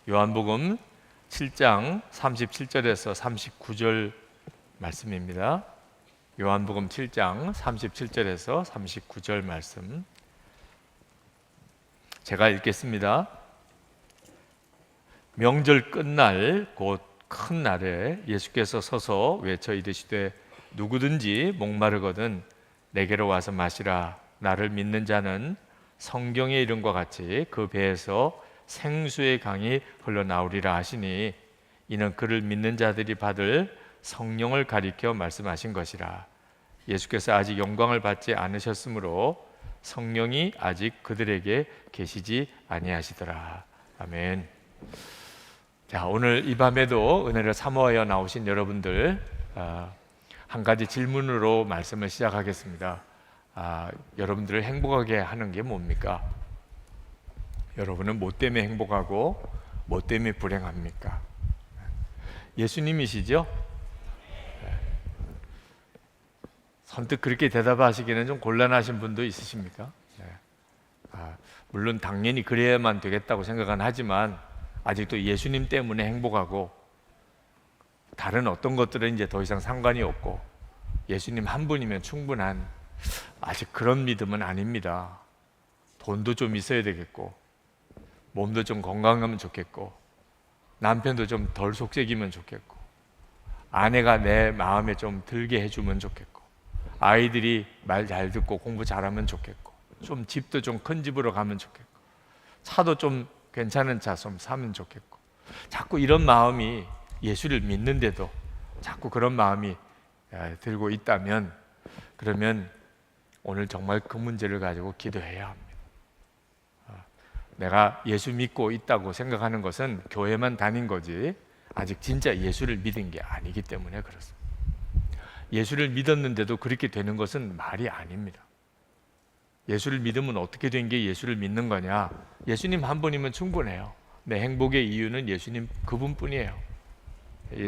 요한복음 7장 37절에서 39절 말씀입니다. 요한복음 7장 37절에서 39절 말씀 제가 읽겠습니다. 명절 끝날 곧 큰 날에 예수께서 서서 외쳐 이르시되 누구든지 목마르거든 내게로 와서 마시라. 나를 믿는 자는 성경의 이름과 같이 그 배에서 생수의 강이 흘러나오리라 하시니 이는 그를 믿는 자들이 받을 성령을 가리켜 말씀하신 것이라. 예수께서 아직 영광을 받지 않으셨으므로 성령이 아직 그들에게 계시지 아니하시더라. 아멘. 자, 오늘 이 밤에도 은혜를 사모하여 나오신 여러분들 한 가지 질문으로 말씀을 시작하겠습니다. 여러분들을 행복하게 하는 게 뭡니까? 여러분은 뭐 때문에 행복하고 뭐 때문에 불행합니까? 예수님이시죠? 선뜻 그렇게 대답하시기는 좀 곤란하신 분도 있으십니까? 물론 당연히 그래야만 되겠다고 생각은 하지만 아직도 예수님 때문에 행복하고 다른 어떤 것들은 이제 더 이상 상관이 없고 예수님 한 분이면 충분한 아직 그런 믿음은 아닙니다. 돈도 좀 있어야 되겠고 몸도 좀 건강하면 좋겠고 남편도 좀 덜 속색이면 좋겠고 아내가 내 마음에 좀 들게 해주면 좋겠고 아이들이 말 잘 듣고 공부 잘하면 좋겠고 좀 집도 좀 큰 집으로 가면 좋겠고 차도 좀 괜찮은 차 좀 사면 좋겠고 자꾸 이런 마음이 예수를 믿는데도 자꾸 그런 마음이 들고 있다면 그러면 오늘 정말 그 문제를 가지고 기도해야 합니다. 내가 예수 믿고 있다고 생각하는 것은 교회만 다닌 거지 아직 진짜 예수를 믿은 게 아니기 때문에 그렇습니다. 예수를 믿었는데도 그렇게 되는 것은 말이 아닙니다. 예수를 믿으면 어떻게 된 게 예수를 믿는 거냐? 예수님 한 분이면 충분해요. 내 행복의 이유는 예수님 그분뿐이에요.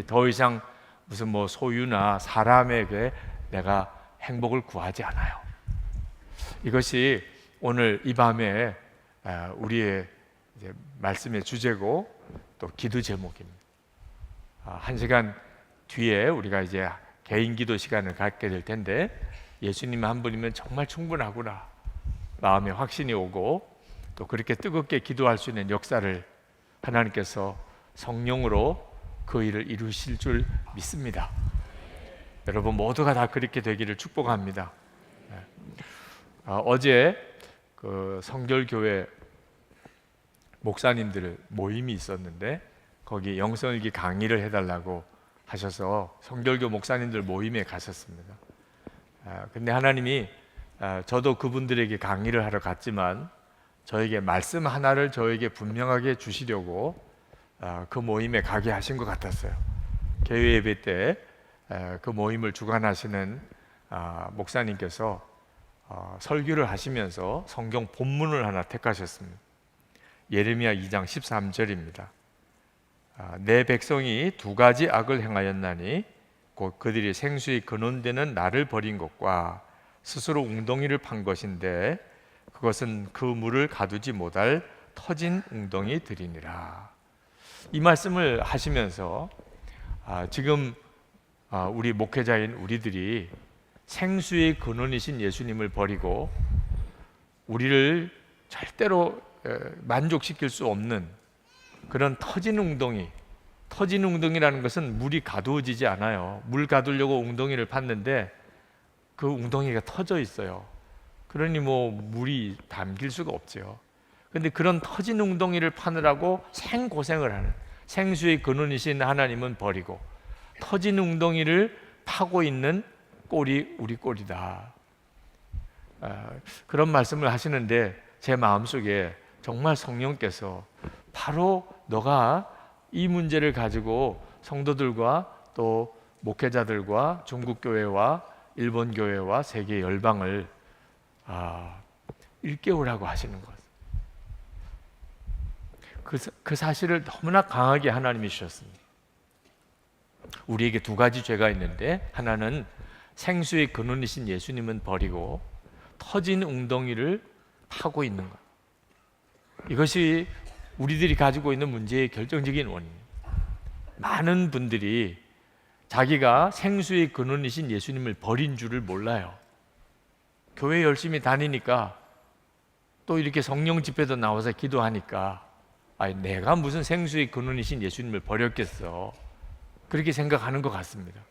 더 이상 무슨 뭐 소유나 사람에게 내가 행복을 구하지 않아요. 이것이 오늘 이 밤에 우리의 이제 말씀의 주제고 또 기도 제목입니다. 한 시간 뒤에 우리가 이제 개인 기도 시간을 갖게 될 텐데 예수님 한 분이면 정말 충분하구나 마음에 확신이 오고 또 그렇게 뜨겁게 기도할 수 있는 역사를 하나님께서 성령으로 그 일을 이루실 줄 믿습니다. 여러분 모두가 다 그렇게 되기를 축복합니다. 어제 그 성결교회 목사님들 모임이 있었는데 거기 영성일기 강의를 해달라고 하셔서 성결교 목사님들 모임에 갔었습니다. 근데 하나님이 저도 그분들에게 강의를 하러 갔지만 저에게 말씀 하나를 저에게 분명하게 주시려고 그 모임에 가게 하신 것 같았어요. 개회 예배 때 그 모임을 주관하시는 목사님께서 설교를 하시면서 성경 본문을 하나 택하셨습니다. 예레미야 2장 13절입니다. 내 백성이 두 가지 악을 행하였나니 곧 그들이 생수의 근원되는 나를 버린 것과 스스로 웅덩이를 판 것인데 그것은 그 물을 가두지 못할 터진 웅덩이들이니라. 이 말씀을 하시면서 지금 우리 목회자인 우리들이 생수의 근원이신 예수님을 버리고 우리를 절대로 만족시킬 수 없는 그런 터진 웅덩이라는 것은 물이 가두어지지 않아요. 물 가두려고 웅덩이를 팠는데 그 웅덩이가 터져 있어요. 그러니 뭐 물이 담길 수가 없죠. 그런데 그런 터진 웅덩이를 파느라고 생고생을 하는 생수의 근원이신 하나님은 버리고 터진 웅덩이를 파고 있는 꼴이 우리 꼴이다. 그런 말씀을 하시는데 제 마음속에 정말 성령께서 바로 너가 이 문제를 가지고 성도들과 또 목회자들과 중국 교회와 일본 교회와 세계 열방을 일깨우라고 하시는 것. 그 사실을 너무나 강하게 하나님이 주셨습니다. 우리에게 두 가지 죄가 있는데 하나는 생수의 근원이신 예수님은 버리고 터진 웅덩이를 파고 있는 것. 이것이 우리들이 가지고 있는 문제의 결정적인 원인입니다. 많은 분들이 자기가 생수의 근원이신 예수님을 버린 줄을 몰라요. 교회 열심히 다니니까, 또 이렇게 성령 집회도 나와서 기도하니까, 아니, 내가 무슨 생수의 근원이신 예수님을 버렸겠어, 그렇게 생각하는 것 같습니다.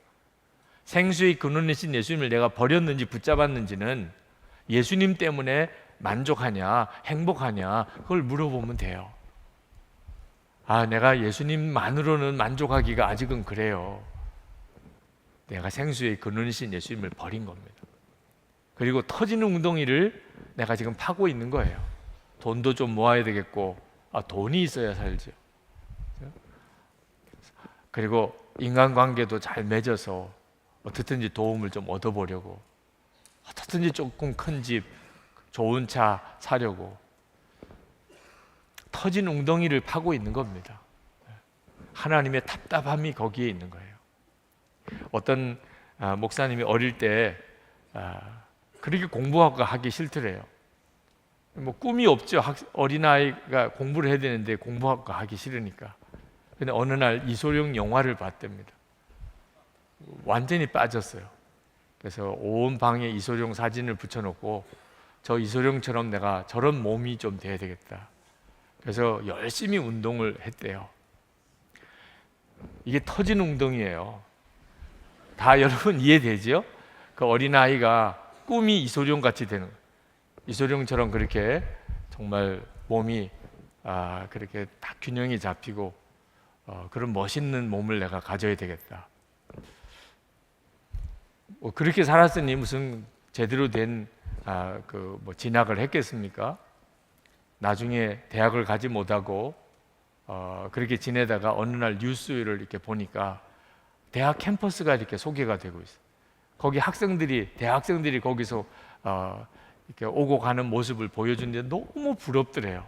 생수의 근원이신 예수님을 내가 버렸는지 붙잡았는지는 예수님 때문에 만족하냐 행복하냐 그걸 물어보면 돼요. 아, 내가 예수님만으로는 만족하기가 아직은 그래요. 내가 생수의 근원이신 예수님을 버린 겁니다. 그리고 터지는 웅덩이를 내가 지금 파고 있는 거예요. 돈도 좀 모아야 되겠고, 돈이 있어야 살죠. 그리고 인간관계도 잘 맺어서 어떻든지 도움을 좀 얻어보려고, 어떻든지 조금 큰 집, 좋은 차 사려고 터진 웅덩이를 파고 있는 겁니다. 하나님의 답답함이 거기에 있는 거예요. 어떤 목사님이 어릴 때 그렇게 공부가 하기 싫더래요. 뭐 꿈이 없죠. 어린아이가 공부를 해야 되는데 공부가 하기 싫으니까. 근데 어느 날 이소룡 영화를 봤답니다. 완전히 빠졌어요. 그래서 온 방에 이소룡 사진을 붙여놓고, 저 이소룡처럼 내가 저런 몸이 좀 돼야 되겠다. 그래서 열심히 운동을 했대요. 이게 터진 웅덩이에요. 다 여러분 이해되죠? 그 어린아이가 꿈이 이소룡 같이 되는 거예요. 이소룡처럼 그렇게 정말 몸이 그렇게 딱 균형이 잡히고 그런 멋있는 몸을 내가 가져야 되겠다. 그렇게 살았으니 무슨 제대로 된 진학을 했겠습니까? 나중에 대학을 가지 못하고 그렇게 지내다가 어느 날 뉴스를 이렇게 보니까 대학 캠퍼스가 이렇게 소개가 되고 있어요. 거기 대학생들이 거기서 이렇게 오고 가는 모습을 보여주는데 너무 부럽더래요.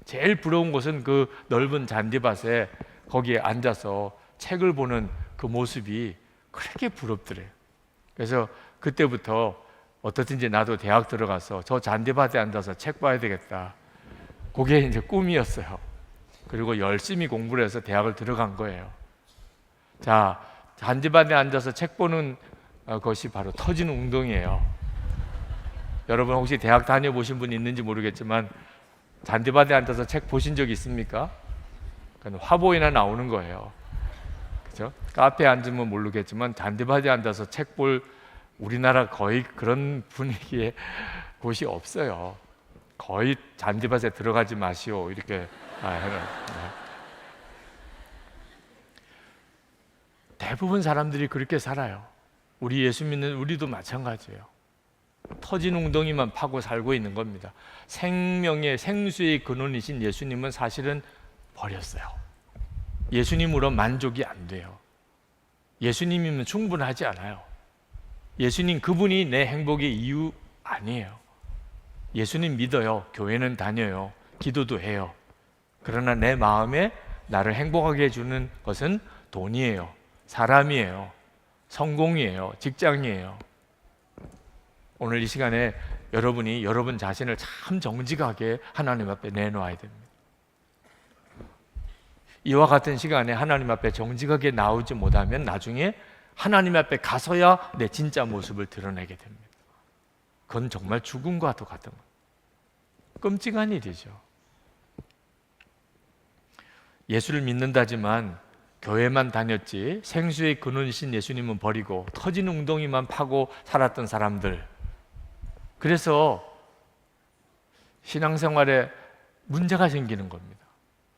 제일 부러운 것은 그 넓은 잔디밭에 거기에 앉아서 책을 보는 그 모습이 그렇게 부럽더래요. 그래서 그때부터 어떻든지 나도 대학 들어가서 저 잔디밭에 앉아서 책 봐야 되겠다. 그게 이제 꿈이었어요. 그리고 열심히 공부를 해서 대학을 들어간 거예요. 자, 잔디밭에 앉아서 책 보는 것이 바로 터진 웅덩이에요. 여러분 혹시 대학 다녀보신 분 있는지 모르겠지만 잔디밭에 앉아서 책 보신 적 있습니까? 화보에나 나오는 거예요. 그렇죠? 카페에 앉으면 모르겠지만 잔디밭에 앉아서 책 볼 우리나라 거의 그런 분위기의 곳이 없어요. 거의 잔디밭에 들어가지 마시오 이렇게 해요. 대부분 사람들이 그렇게 살아요. 우리 예수 믿는 우리도 마찬가지예요. 터진 웅덩이만 파고 살고 있는 겁니다. 생명의 생수의 근원이신 예수님은 사실은 버렸어요. 예수님으로 만족이 안 돼요. 예수님이면 충분하지 않아요. 예수님 그분이 내 행복의 이유 아니에요. 예수님 믿어요. 교회는 다녀요. 기도도 해요. 그러나 내 마음에 나를 행복하게 해주는 것은 돈이에요. 사람이에요. 성공이에요. 직장이에요. 오늘 이 시간에 여러분이 여러분 자신을 참 정직하게 하나님 앞에 내놓아야 됩니다. 이와 같은 시간에 하나님 앞에 정직하게 나오지 못하면 나중에 하나님 앞에 가서야 내 진짜 모습을 드러내게 됩니다. 그건 정말 죽음과 같은 거예요. 끔찍한 일이죠. 예수를 믿는다지만 교회만 다녔지 생수의 근원이신 예수님은 버리고 터진 웅덩이만 파고 살았던 사람들, 그래서 신앙생활에 문제가 생기는 겁니다.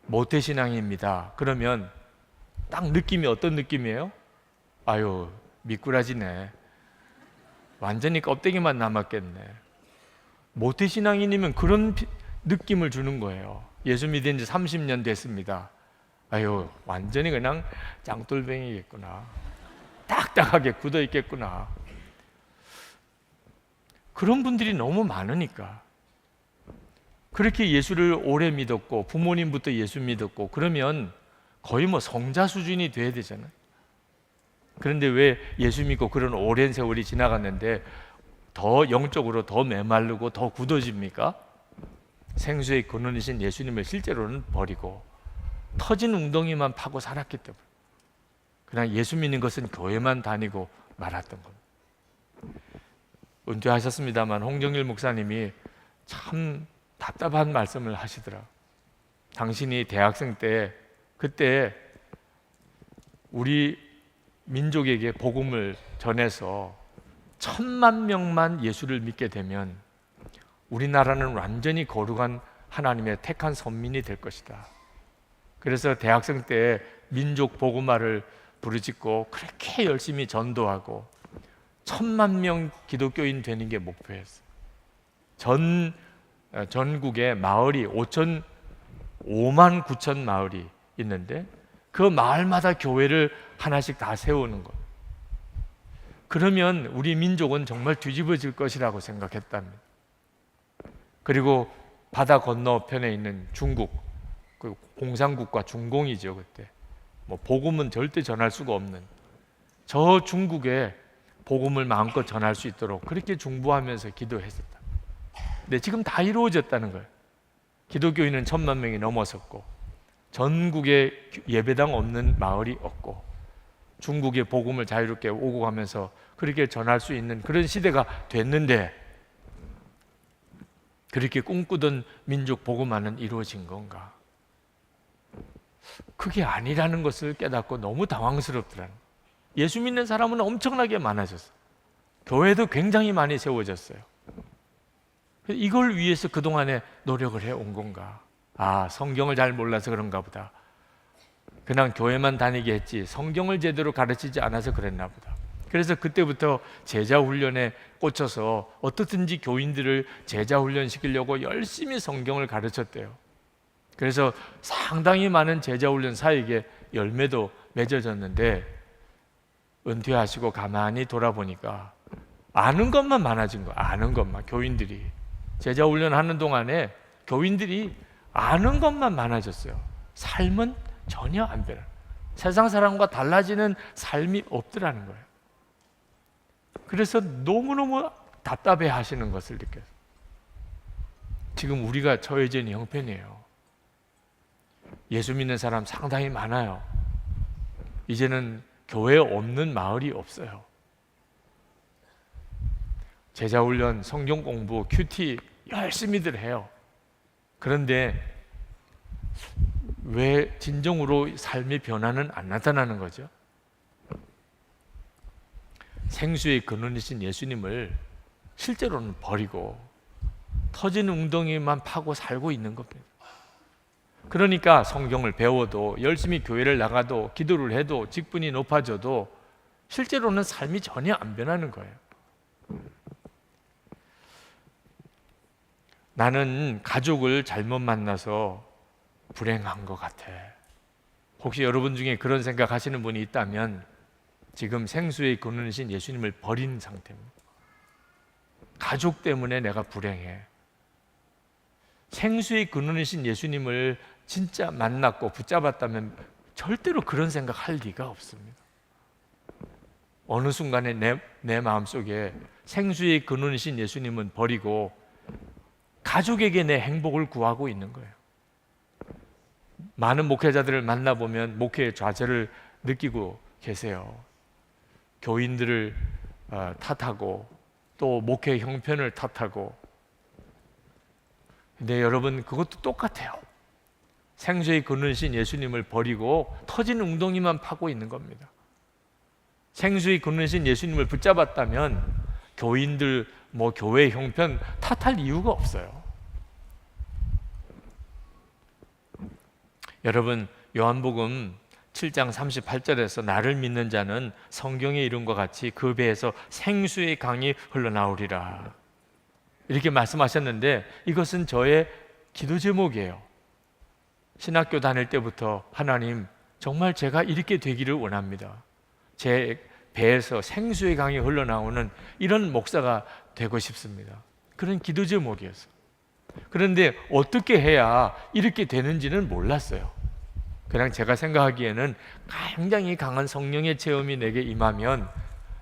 모태신앙입니다. 그러면 딱 느낌이 어떤 느낌이에요? 아유, 미꾸라지네. 완전히 껍데기만 남았겠네. 모태신앙인이면 그런 느낌을 주는 거예요. 예수 믿은 지 30년 됐습니다. 아유, 완전히 그냥 짱돌뱅이겠구나. 딱딱하게 굳어 있겠구나. 그런 분들이 너무 많으니까. 그렇게 예수를 오래 믿었고 부모님부터 예수 믿었고 그러면 거의 뭐 성자 수준이 돼야 되잖아요. 그런데 왜 예수 믿고 그런 오랜 세월이 지나갔는데 더 영적으로 더 메마르고 더 굳어집니까? 생수의 근원이신 예수님을 실제로는 버리고 터진 웅덩이만 파고 살았기 때문에 그냥 예수 믿는 것은 교회만 다니고 말았던 겁니다. 은퇴하셨습니다만 홍정일 목사님이 참 답답한 말씀을 하시더라. 당신이 대학생 때 그때 우리 민족에게 복음을 전해서 1,000만 명만 예수를 믿게 되면 우리나라는 완전히 거룩한 하나님의 택한 선민이 될 것이다. 그래서 대학생 때 민족 복음화를 부르짖고 그렇게 열심히 전도하고 1,000만 명 기독교인 되는 게 목표였어요. 전국에 마을이 5만 9천 마을이 있는데 그 마을마다 교회를 하나씩 다 세우는 것. 그러면 우리 민족은 정말 뒤집어질 것이라고 생각했답니다. 그리고 바다 건너편에 있는 중국, 그 공산국가 중공이죠 그때. 뭐 복음은 절대 전할 수가 없는 저 중국에 복음을 마음껏 전할 수 있도록 그렇게 중보하면서 기도했었다. 근데 지금 다 이루어졌다는 거예요. 기독교인은 1,000만 명이 넘어섰고 전국에 예배당 없는 마을이 없고 중국의 복음을 자유롭게 오고 가면서 그렇게 전할 수 있는 그런 시대가 됐는데 그렇게 꿈꾸던 민족 복음화는 이루어진 건가? 그게 아니라는 것을 깨닫고 너무 당황스럽더라는 거예요. 예수 믿는 사람은 엄청나게 많아졌어요. 교회도 굉장히 많이 세워졌어요. 이걸 위해서 그동안에 노력을 해온 건가? 아, 성경을 잘 몰라서 그런가 보다. 그냥 교회만 다니게 했지 성경을 제대로 가르치지 않아서 그랬나 보다. 그래서 그때부터 제자훈련에 꽂혀서 어떻든지 교인들을 제자훈련시키려고 열심히 성경을 가르쳤대요. 그래서 상당히 많은 제자훈련 사역에 열매도 맺어졌는데 은퇴하시고 가만히 돌아보니까 아는 것만 많아진 거야. 아는 것만. 교인들이 제자훈련 하는 동안에 교인들이 아는 것만 많아졌어요. 삶은 전혀 안 변해. 세상 사람과 달라지는 삶이 없더라는 거예요. 그래서 너무너무 답답해 하시는 것을 느꼈어요. 지금 우리가 처해진 형편이에요. 예수 믿는 사람 상당히 많아요. 이제는 교회 없는 마을이 없어요. 제자훈련, 성경 공부, 큐티 열심히들 해요. 그런데 왜 진정으로 삶의 변화는 안 나타나는 거죠? 생수의 근원이신 예수님을 실제로는 버리고 터진 웅덩이만 파고 살고 있는 겁니다. 그러니까 성경을 배워도 열심히 교회를 나가도 기도를 해도 직분이 높아져도 실제로는 삶이 전혀 안 변하는 거예요. 나는 가족을 잘못 만나서 불행한 것 같아. 혹시 여러분 중에 그런 생각하시는 분이 있다면 지금 생수의 근원이신 예수님을 버린 상태입니다. 가족 때문에 내가 불행해. 생수의 근원이신 예수님을 진짜 만났고 붙잡았다면 절대로 그런 생각할 리가 없습니다. 어느 순간에 내 마음속에 생수의 근원이신 예수님은 버리고 가족에게 내 행복을 구하고 있는 거예요. 많은 목회자들을 만나보면 목회의 좌절을 느끼고 계세요. 교인들을 탓하고 또 목회 형편을 탓하고. 근데 여러분 그것도 똑같아요. 생수의 근원이신 예수님을 버리고 터진 웅덩이만 파고 있는 겁니다. 생수의 근원이신 예수님을 붙잡았다면 교인들 교회 형편 탓할 이유가 없어요. 여러분 요한복음 7장 38절에서 나를 믿는 자는 성경의 이름과 같이 그 배에서 생수의 강이 흘러나오리라 이렇게 말씀하셨는데 이것은 저의 기도 제목이에요. 신학교 다닐 때부터 하나님 정말 제가 이렇게 되기를 원합니다. 제 배에서 생수의 강이 흘러나오는 이런 목사가 되고 싶습니다. 그런 기도 제목이었어요. 그런데 어떻게 해야 이렇게 되는지는 몰랐어요. 그냥 제가 생각하기에는 굉장히 강한 성령의 체험이 내게 임하면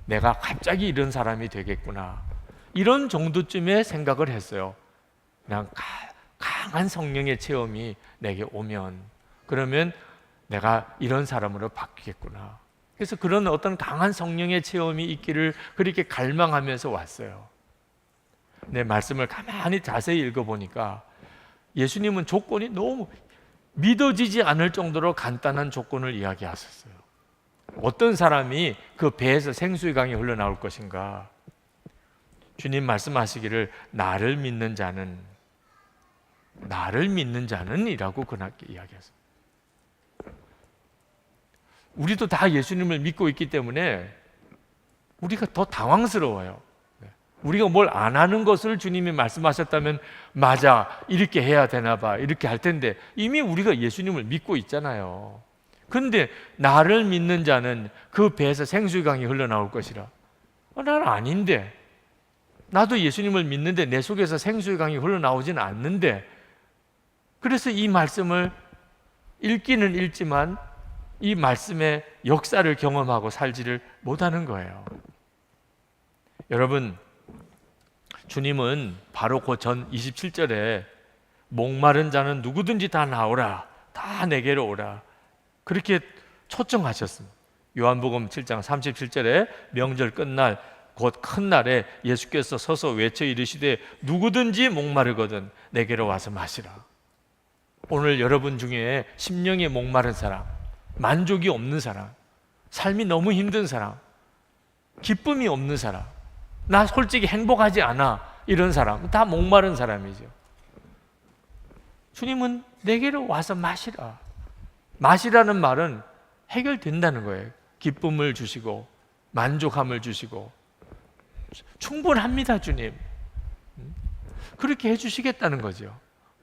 내가 갑자기 이런 사람이 되겠구나 이런 정도쯤의 생각을 했어요. 그냥 강한 성령의 체험이 내게 오면, 그러면 내가 이런 사람으로 바뀌겠구나. 그래서 그런 어떤 강한 성령의 체험이 있기를 그렇게 갈망하면서 왔어요. 내 말씀을 가만히 자세히 읽어보니까 예수님은 조건이 너무 믿어지지 않을 정도로 간단한 조건을 이야기하셨어요. 어떤 사람이 그 배에서 생수의 강이 흘러나올 것인가? 주님 말씀하시기를 나를 믿는 자는 이라고 그렇게 이야기했어요. 우리도 다 예수님을 믿고 있기 때문에 우리가 더 당황스러워요. 우리가 뭘 안 하는 것을 주님이 말씀하셨다면 맞아, 이렇게 해야 되나 봐, 이렇게 할 텐데 이미 우리가 예수님을 믿고 있잖아요. 그런데 나를 믿는 자는 그 배에서 생수의 강이 흘러나올 것이라. 난 아닌데, 나도 예수님을 믿는데 내 속에서 생수의 강이 흘러나오지는 않는데, 그래서 이 말씀을 읽기는 읽지만 이 말씀의 역사를 경험하고 살지를 못하는 거예요. 여러분, 주님은 바로 그 전 27절에 목마른 자는 누구든지 다 나오라, 다 내게로 오라, 그렇게 초청하셨습니다. 요한복음 7장 37절에 명절 끝날 곧 큰 날에 예수께서 서서 외쳐 이르시되 누구든지 목마르거든 내게로 와서 마시라. 오늘 여러분 중에 심령에 목마른 사람, 만족이 없는 사람, 삶이 너무 힘든 사람, 기쁨이 없는 사람, 나 솔직히 행복하지 않아, 이런 사람 다 목마른 사람이죠. 주님은 내게로 와서 마시라. 마시라는 말은 해결된다는 거예요. 기쁨을 주시고 만족함을 주시고 충분합니다. 주님 그렇게 해주시겠다는 거죠.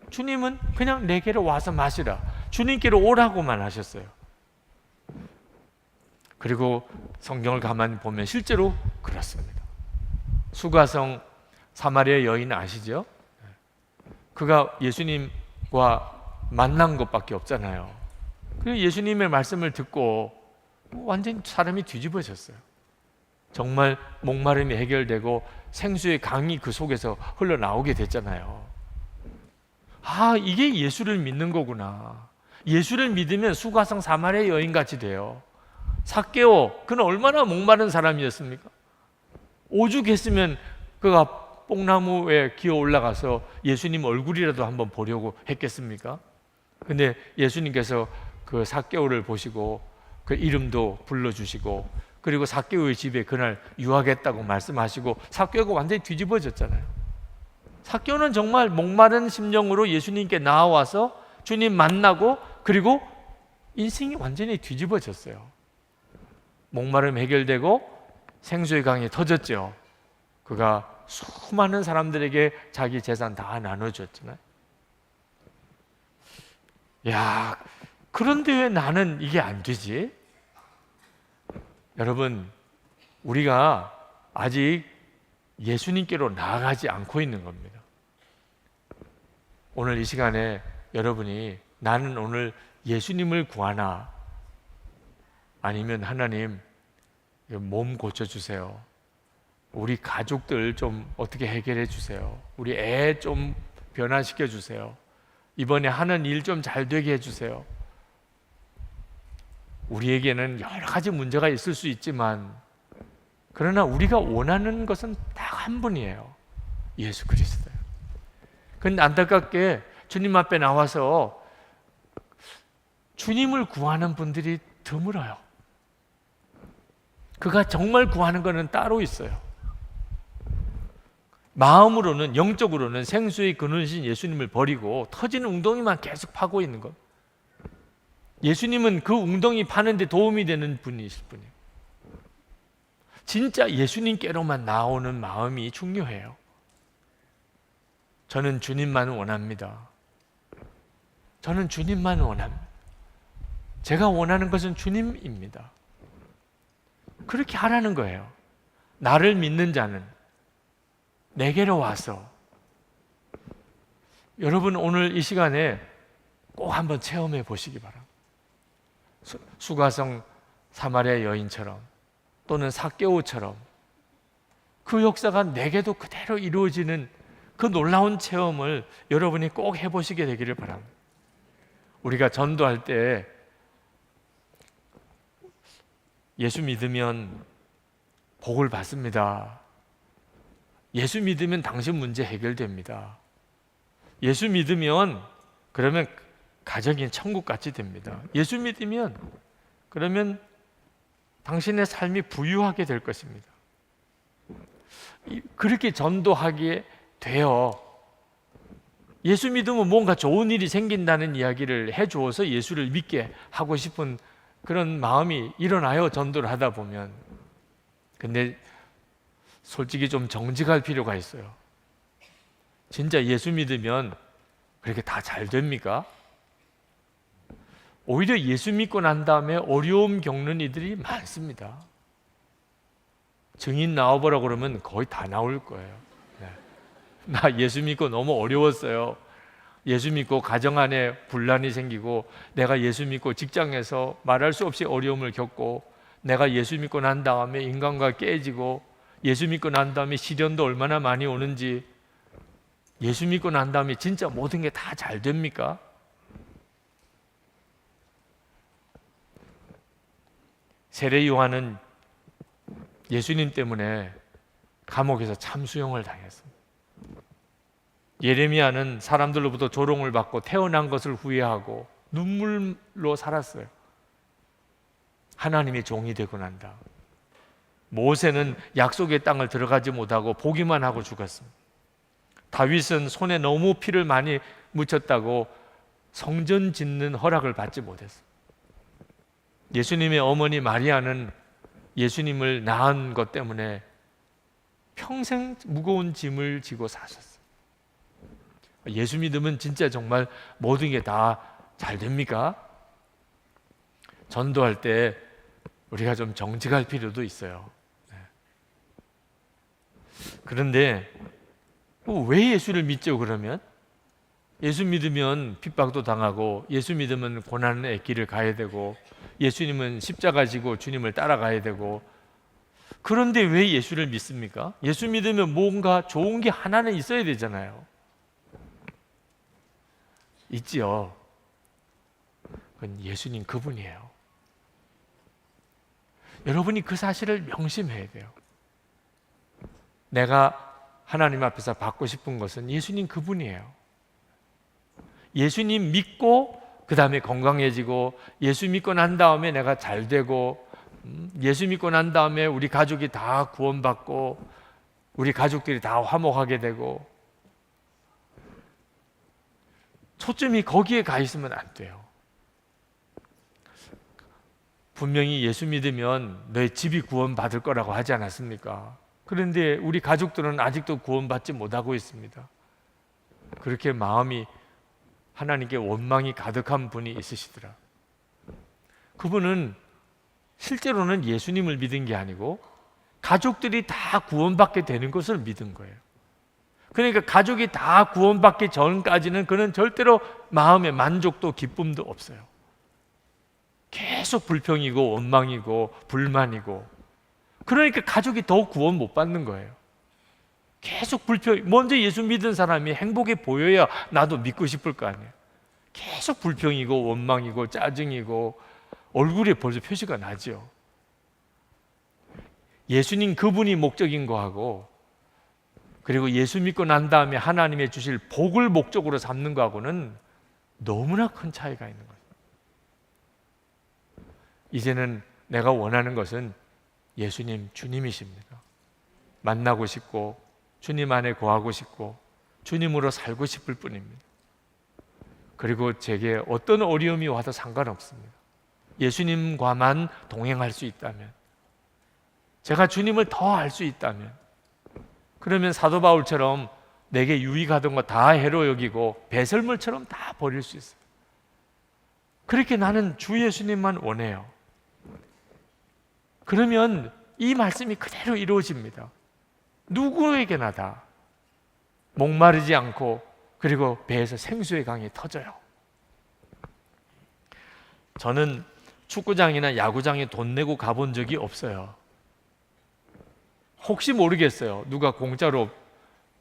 주님은 그냥 내게로 와서 마시라, 주님께로 오라고만 하셨어요. 그리고 성경을 가만히 보면 실제로 그렇습니다. 수가성 사마리아 여인 아시죠? 그가 예수님과 만난 것밖에 없잖아요. 그리고 예수님의 말씀을 듣고 완전히 사람이 뒤집어졌어요. 정말 목마름이 해결되고 생수의 강이 그 속에서 흘러나오게 됐잖아요. 아, 이게 예수를 믿는 거구나. 예수를 믿으면 수가성 사마리아 여인같이 돼요. 삭개오, 그는 얼마나 목마른 사람이었습니까? 오죽했으면 그가 뽕나무에 기어 올라가서 예수님 얼굴이라도 한번 보려고 했겠습니까? 근데 예수님께서 그 삭개오를 보시고 그 이름도 불러주시고, 그리고 삭개오의 집에 그날 유하겠다고 말씀하시고 삭개오가 완전히 뒤집어졌잖아요. 삭개오는 정말 목마른 심령으로 예수님께 나와서 주님 만나고, 그리고 인생이 완전히 뒤집어졌어요. 목마름 해결되고 생수의 강이 터졌죠. 그가 수많은 사람들에게 자기 재산 다 나눠줬잖아요. 야, 그런데 왜 나는 이게 안 되지? 여러분, 우리가 아직 예수님께로 나아가지 않고 있는 겁니다. 오늘 이 시간에 여러분이 나는 오늘 예수님을 구하나, 아니면 하나님 몸 고쳐주세요, 우리 가족들 좀 어떻게 해결해 주세요, 우리 애 좀 변화시켜 주세요, 이번에 하는 일 좀 잘 되게 해주세요. 우리에게는 여러 가지 문제가 있을 수 있지만, 그러나 우리가 원하는 것은 딱 한 분이에요. 예수 그리스도예요. 근데 안타깝게 주님 앞에 나와서 주님을 구하는 분들이 드물어요. 그가 정말 구하는 것은 따로 있어요. 마음으로는, 영적으로는 생수의 근원이신 예수님을 버리고 터지는 웅덩이만 계속 파고 있는 것. 예수님은 그 웅덩이 파는데 도움이 되는 분이실 분이에요. 진짜 예수님께로만 나오는 마음이 중요해요. 저는 주님만 원합니다. 저는 주님만 원합니다. 제가 원하는 것은 주님입니다. 그렇게 하라는 거예요. 나를 믿는 자는 내게로 와서. 여러분, 오늘 이 시간에 꼭 한번 체험해 보시기 바랍니다. 수가성 사마리아 여인처럼, 또는 삭개오처럼 그 역사가 내게도 그대로 이루어지는 그 놀라운 체험을 여러분이 꼭 해보시게 되기를 바랍니다. 우리가 전도할 때 예수 믿으면 복을 받습니다. 예수 믿으면 당신 문제 해결됩니다. 예수 믿으면 그러면 가정이 천국같이 됩니다. 예수 믿으면 그러면 당신의 삶이 부유하게 될 것입니다. 그렇게 전도하게 되어 예수 믿으면 뭔가 좋은 일이 생긴다는 이야기를 해주어서 예수를 믿게 하고 싶은 그런 마음이 일어나요. 전도를 하다 보면. 근데 솔직히 좀 정직할 필요가 있어요. 진짜 예수 믿으면 그렇게 다 잘 됩니까? 오히려 예수 믿고 난 다음에 어려움 겪는 이들이 많습니다. 증인 나와보라고 그러면 거의 다 나올 거예요. 네. 나 예수 믿고 너무 어려웠어요. 예수 믿고 가정 안에 분란이 생기고, 내가 예수 믿고 직장에서 말할 수 없이 어려움을 겪고, 내가 예수 믿고 난 다음에 인간과 깨지고, 예수 믿고 난 다음에 시련도 얼마나 많이 오는지, 예수 믿고 난 다음에 진짜 모든 게 다 잘 됩니까? 세례 요한은 예수님 때문에 감옥에서 참수형을 당했습니다. 예레미야는 사람들로부터 조롱을 받고 태어난 것을 후회하고 눈물로 살았어요. 하나님의 종이 되고 난다. 모세는 약속의 땅을 들어가지 못하고 보기만 하고 죽었습니다. 다윗은 손에 너무 피를 많이 묻혔다고 성전 짓는 허락을 받지 못했습니다. 예수님의 어머니 마리아는 예수님을 낳은 것 때문에 평생 무거운 짐을 지고 사셨어요. 예수 믿으면 진짜 정말 모든 게 다 잘 됩니까? 전도할 때 우리가 좀 정직할 필요도 있어요. 그런데 왜 예수를 믿죠 그러면? 예수 믿으면 핍박도 당하고, 예수 믿으면 고난의 길을 가야 되고, 예수님은 십자가 지고 주님을 따라가야 되고, 그런데 왜 예수를 믿습니까? 예수 믿으면 뭔가 좋은 게 하나는 있어야 되잖아요. 있지요. 그건 예수님 그분이에요. 여러분이 그 사실을 명심해야 돼요. 내가 하나님 앞에서 받고 싶은 것은 예수님 그분이에요. 예수님 믿고 그 다음에 건강해지고, 예수 믿고 난 다음에 내가 잘 되고, 예수 믿고 난 다음에 우리 가족이 다 구원받고, 우리 가족들이 다 화목하게 되고, 초점이 거기에 가 있으면 안 돼요. 분명히 예수 믿으면 내 집이 구원받을 거라고 하지 않았습니까? 그런데 우리 가족들은 아직도 구원받지 못하고 있습니다. 그렇게 마음이 하나님께 원망이 가득한 분이 있으시더라. 그분은 실제로는 예수님을 믿은 게 아니고 가족들이 다 구원받게 되는 것을 믿은 거예요. 그러니까 가족이 다 구원받기 전까지는 그는 절대로 마음의 만족도 기쁨도 없어요. 계속 불평이고 원망이고 불만이고, 그러니까 가족이 더 구원 못 받는 거예요. 계속 불평, 먼저 예수 믿은 사람이 행복해 보여야 나도 믿고 싶을 거 아니에요. 계속 불평이고 원망이고 짜증이고 얼굴에 벌써 표시가 나죠. 예수님 그분이 목적인 거하고, 그리고 예수 믿고 난 다음에 하나님의 주실 복을 목적으로 삼는 거하고는 너무나 큰 차이가 있는 거예요. 이제는 내가 원하는 것은 예수님 주님이십니다. 만나고 싶고 주님 안에 거하고 싶고 주님으로 살고 싶을 뿐입니다. 그리고 제게 어떤 어려움이 와도 상관없습니다. 예수님과만 동행할 수 있다면, 제가 주님을 더 알 수 있다면, 그러면 사도 바울처럼 내게 유익하던 거 다 해로 여기고 배설물처럼 다 버릴 수 있어요. 그렇게 나는 주 예수님만 원해요. 그러면 이 말씀이 그대로 이루어집니다. 누구에게나 다 목마르지 않고, 그리고 배에서 생수의 강이 터져요. 저는 축구장이나 야구장에 돈 내고 가본 적이 없어요. 혹시 모르겠어요. 누가 공짜로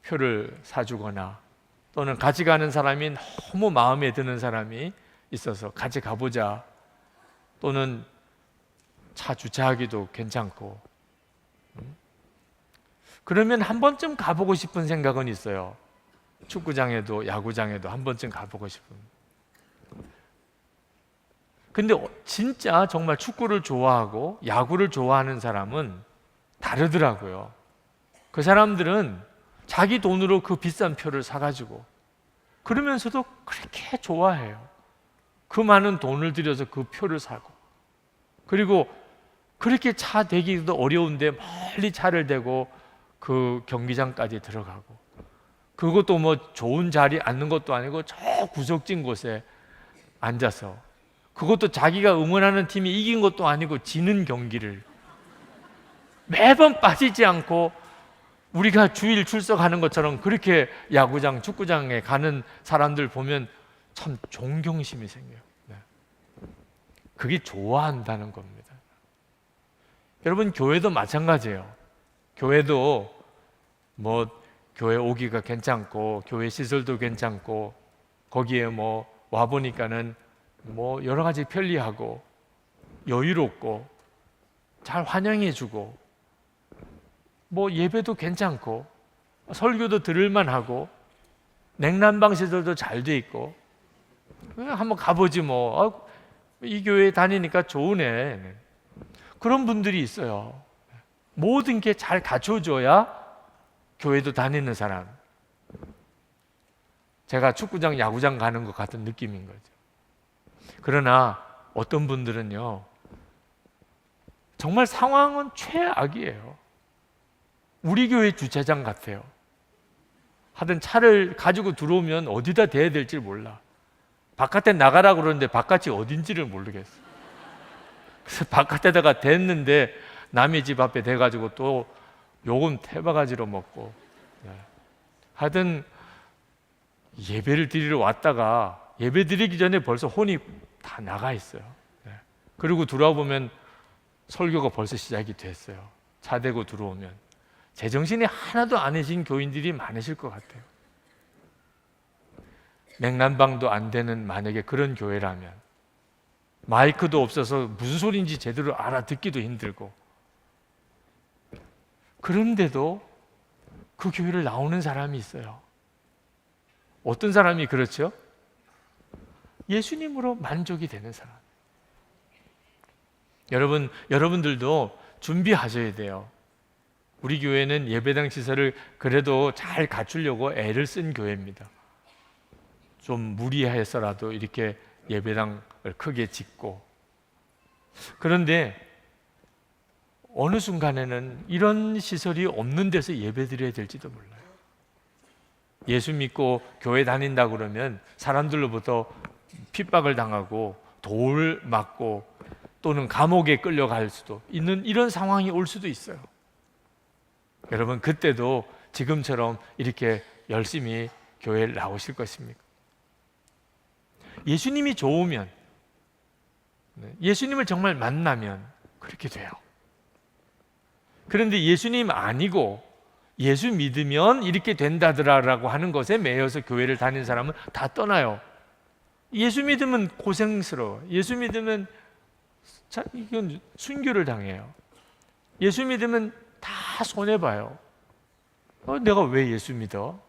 표를 사주거나 또는 같이 가는 사람이 너무 마음에 드는 사람이 있어서 같이 가보자, 또는 차 주차하기도 괜찮고, 그러면 한 번쯤 가보고 싶은 생각은 있어요. 축구장에도 야구장에도 한 번쯤 가보고 싶은. 근데 진짜 정말 축구를 좋아하고 야구를 좋아하는 사람은 다르더라고요. 그 사람들은 자기 돈으로 그 비싼 표를 사가지고 그러면서도 그렇게 좋아해요. 그 많은 돈을 들여서 그 표를 사고, 그리고 그렇게 차 대기도 어려운데 멀리 차를 대고 그 경기장까지 들어가고, 그것도 뭐 좋은 자리 앉는 것도 아니고 저 구석진 곳에 앉아서, 그것도 자기가 응원하는 팀이 이긴 것도 아니고 지는 경기를 매번 빠지지 않고 우리가 주일 출석하는 것처럼 그렇게 야구장, 축구장에 가는 사람들 보면 참 존경심이 생겨요. 네. 그게 좋아한다는 겁니다. 여러분, 교회도 마찬가지예요. 교회도 뭐 교회 오기가 괜찮고 교회 시설도 괜찮고 거기에 뭐 와보니까는 뭐 여러 가지 편리하고 여유롭고 잘 환영해주고 뭐 예배도 괜찮고 설교도 들을만 하고 냉난방 시설도 잘 돼 있고, 한번 가보지 뭐, 이 교회에 다니니까 좋으네, 그런 분들이 있어요. 모든 게 잘 갖춰줘야 교회도 다니는 사람. 제가 축구장 야구장 가는 것 같은 느낌인 거죠. 그러나 어떤 분들은요, 정말 상황은 최악이에요. 우리 교회 주차장 같아요. 하여튼 차를 가지고 들어오면 어디다 대야 될지 몰라. 바깥에 나가라고 그러는데 바깥이 어딘지를 모르겠어. 그래서 바깥에다가 댔는데 남의 집 앞에 대가지고 또 요금 태바가지로 먹고. 하여튼 예배를 드리러 왔다가 예배 드리기 전에 벌써 혼이 다 나가 있어요. 그리고 들어와 보면 설교가 벌써 시작이 됐어요. 차 대고 들어오면. 제정신이 하나도 아니신 교인들이 많으실 것 같아요. 냉난방도 안 되는 만약에 그런 교회라면, 마이크도 없어서 무슨 소리인지 제대로 알아듣기도 힘들고, 그런데도 그 교회를 나오는 사람이 있어요. 어떤 사람이 그렇죠? 예수님으로 만족이 되는 사람. 여러분들도 준비하셔야 돼요. 우리 교회는 예배당 시설을 그래도 잘 갖추려고 애를 쓴 교회입니다. 좀 무리해서라도 이렇게 예배당을 크게 짓고. 그런데 어느 순간에는 이런 시설이 없는 데서 예배 드려야 될지도 몰라요. 예수 믿고 교회 다닌다 그러면 사람들로부터 핍박을 당하고 돌 맞고 또는 감옥에 끌려갈 수도 있는 이런 상황이 올 수도 있어요. 여러분, 그때도 지금처럼 이렇게 열심히 교회에 나오실 것입니까? 예수님이 좋으면, 예수님을 정말 만나면 그렇게 돼요. 그런데 예수님 아니고 예수 믿으면 이렇게 된다더라라고 하는 것에 매여서 교회를 다니는 사람은 다 떠나요. 예수 믿으면 고생스러워. 예수 믿으면 이건 순교를 당해요. 예수 믿으면 다 손해봐요. 내가 왜 예수 믿어?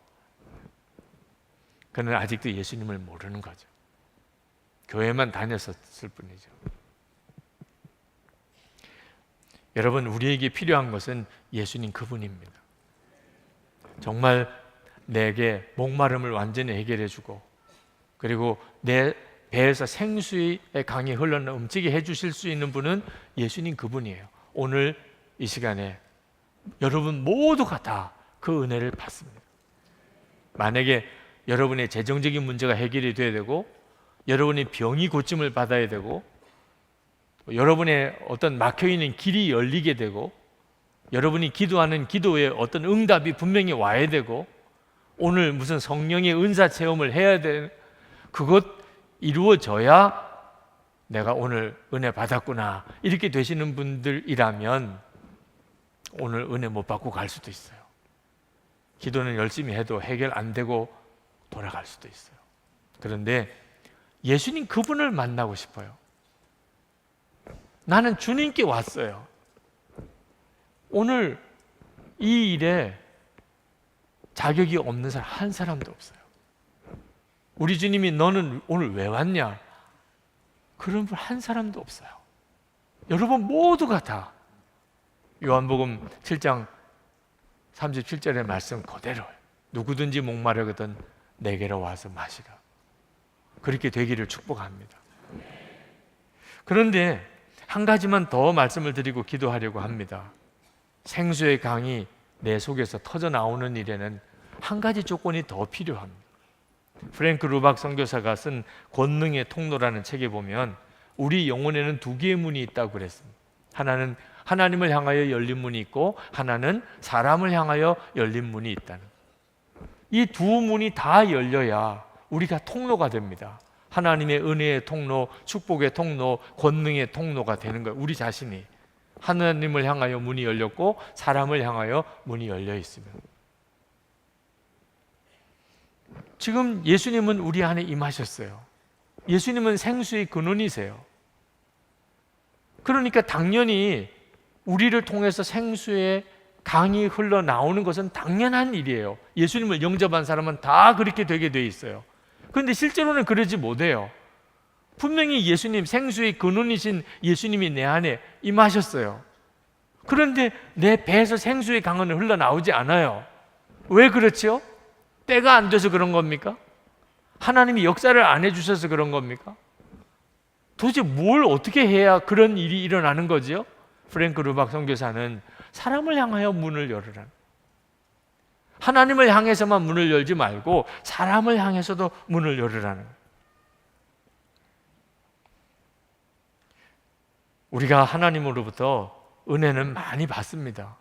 그는 아직도 예수님을 모르는 거죠. 교회만 다녔었을 뿐이죠. 여러분, 우리에게 필요한 것은 예수님 그분입니다. 정말 내게 목마름을 완전히 해결해 주고, 그리고 내 배에서 생수의 강이 흘러넘치게 해주실 수 있는 분은 예수님 그분이에요. 오늘 이 시간에 여러분 모두가 다 그 은혜를 받습니다. 만약에 여러분의 재정적인 문제가 해결이 돼야 되고, 여러분의 병이 고침을 받아야 되고, 여러분의 어떤 막혀있는 길이 열리게 되고, 여러분이 기도하는 기도에 어떤 응답이 분명히 와야 되고, 오늘 무슨 성령의 은사 체험을 해야 돼, 그것 이루어져야 내가 오늘 은혜 받았구나 이렇게 되시는 분들이라면 오늘 은혜 못 받고 갈 수도 있어요. 기도는 열심히 해도 해결 안 되고 돌아갈 수도 있어요. 그런데 예수님 그분을 만나고 싶어요. 나는 주님께 왔어요. 오늘 이 일에 자격이 없는 사람 한 사람도 없어요. 우리 주님이 너는 오늘 왜 왔냐? 그런 분 한 사람도 없어요. 여러분 모두가 다 요한복음 7장 37절의 말씀 그대로예요. 누구든지 목마르거든 내게로 와서 마시라. 그렇게 되기를 축복합니다. 그런데 한 가지만 더 말씀을 드리고 기도하려고 합니다. 생수의 강이 내 속에서 터져 나오는 일에는 한 가지 조건이 더 필요합니다. 프랭크 루박 선교사가 쓴 권능의 통로라는 책에 보면 우리 영혼에는 두 개의 문이 있다고 그랬습니다. 하나는 하나님을 향하여 열린 문이 있고 하나는 사람을 향하여 열린 문이 있다는, 이 두 문이 다 열려야 우리가 통로가 됩니다. 하나님의 은혜의 통로, 축복의 통로, 권능의 통로가 되는 거예요. 우리 자신이 하나님을 향하여 문이 열렸고 사람을 향하여 문이 열려 있으면. 지금 예수님은 우리 안에 임하셨어요. 예수님은 생수의 근원이세요. 그러니까 당연히 우리를 통해서 생수의 강이 흘러나오는 것은 당연한 일이에요. 예수님을 영접한 사람은 다 그렇게 되게 돼 있어요. 그런데 실제로는 그러지 못해요. 분명히 예수님, 생수의 근원이신 예수님이 내 안에 임하셨어요. 그런데 내 배에서 생수의 강은 흘러나오지 않아요. 왜 그렇죠? 때가 안 돼서 그런 겁니까? 하나님이 역사를 안 해주셔서 그런 겁니까? 도대체 뭘 어떻게 해야 그런 일이 일어나는 거죠? 프랭크 루박 선교사는 사람을 향하여 문을 열으라. 하나님을 향해서만 문을 열지 말고 사람을 향해서도 문을 열으라는. 우리가 하나님으로부터 은혜는 많이 받습니다.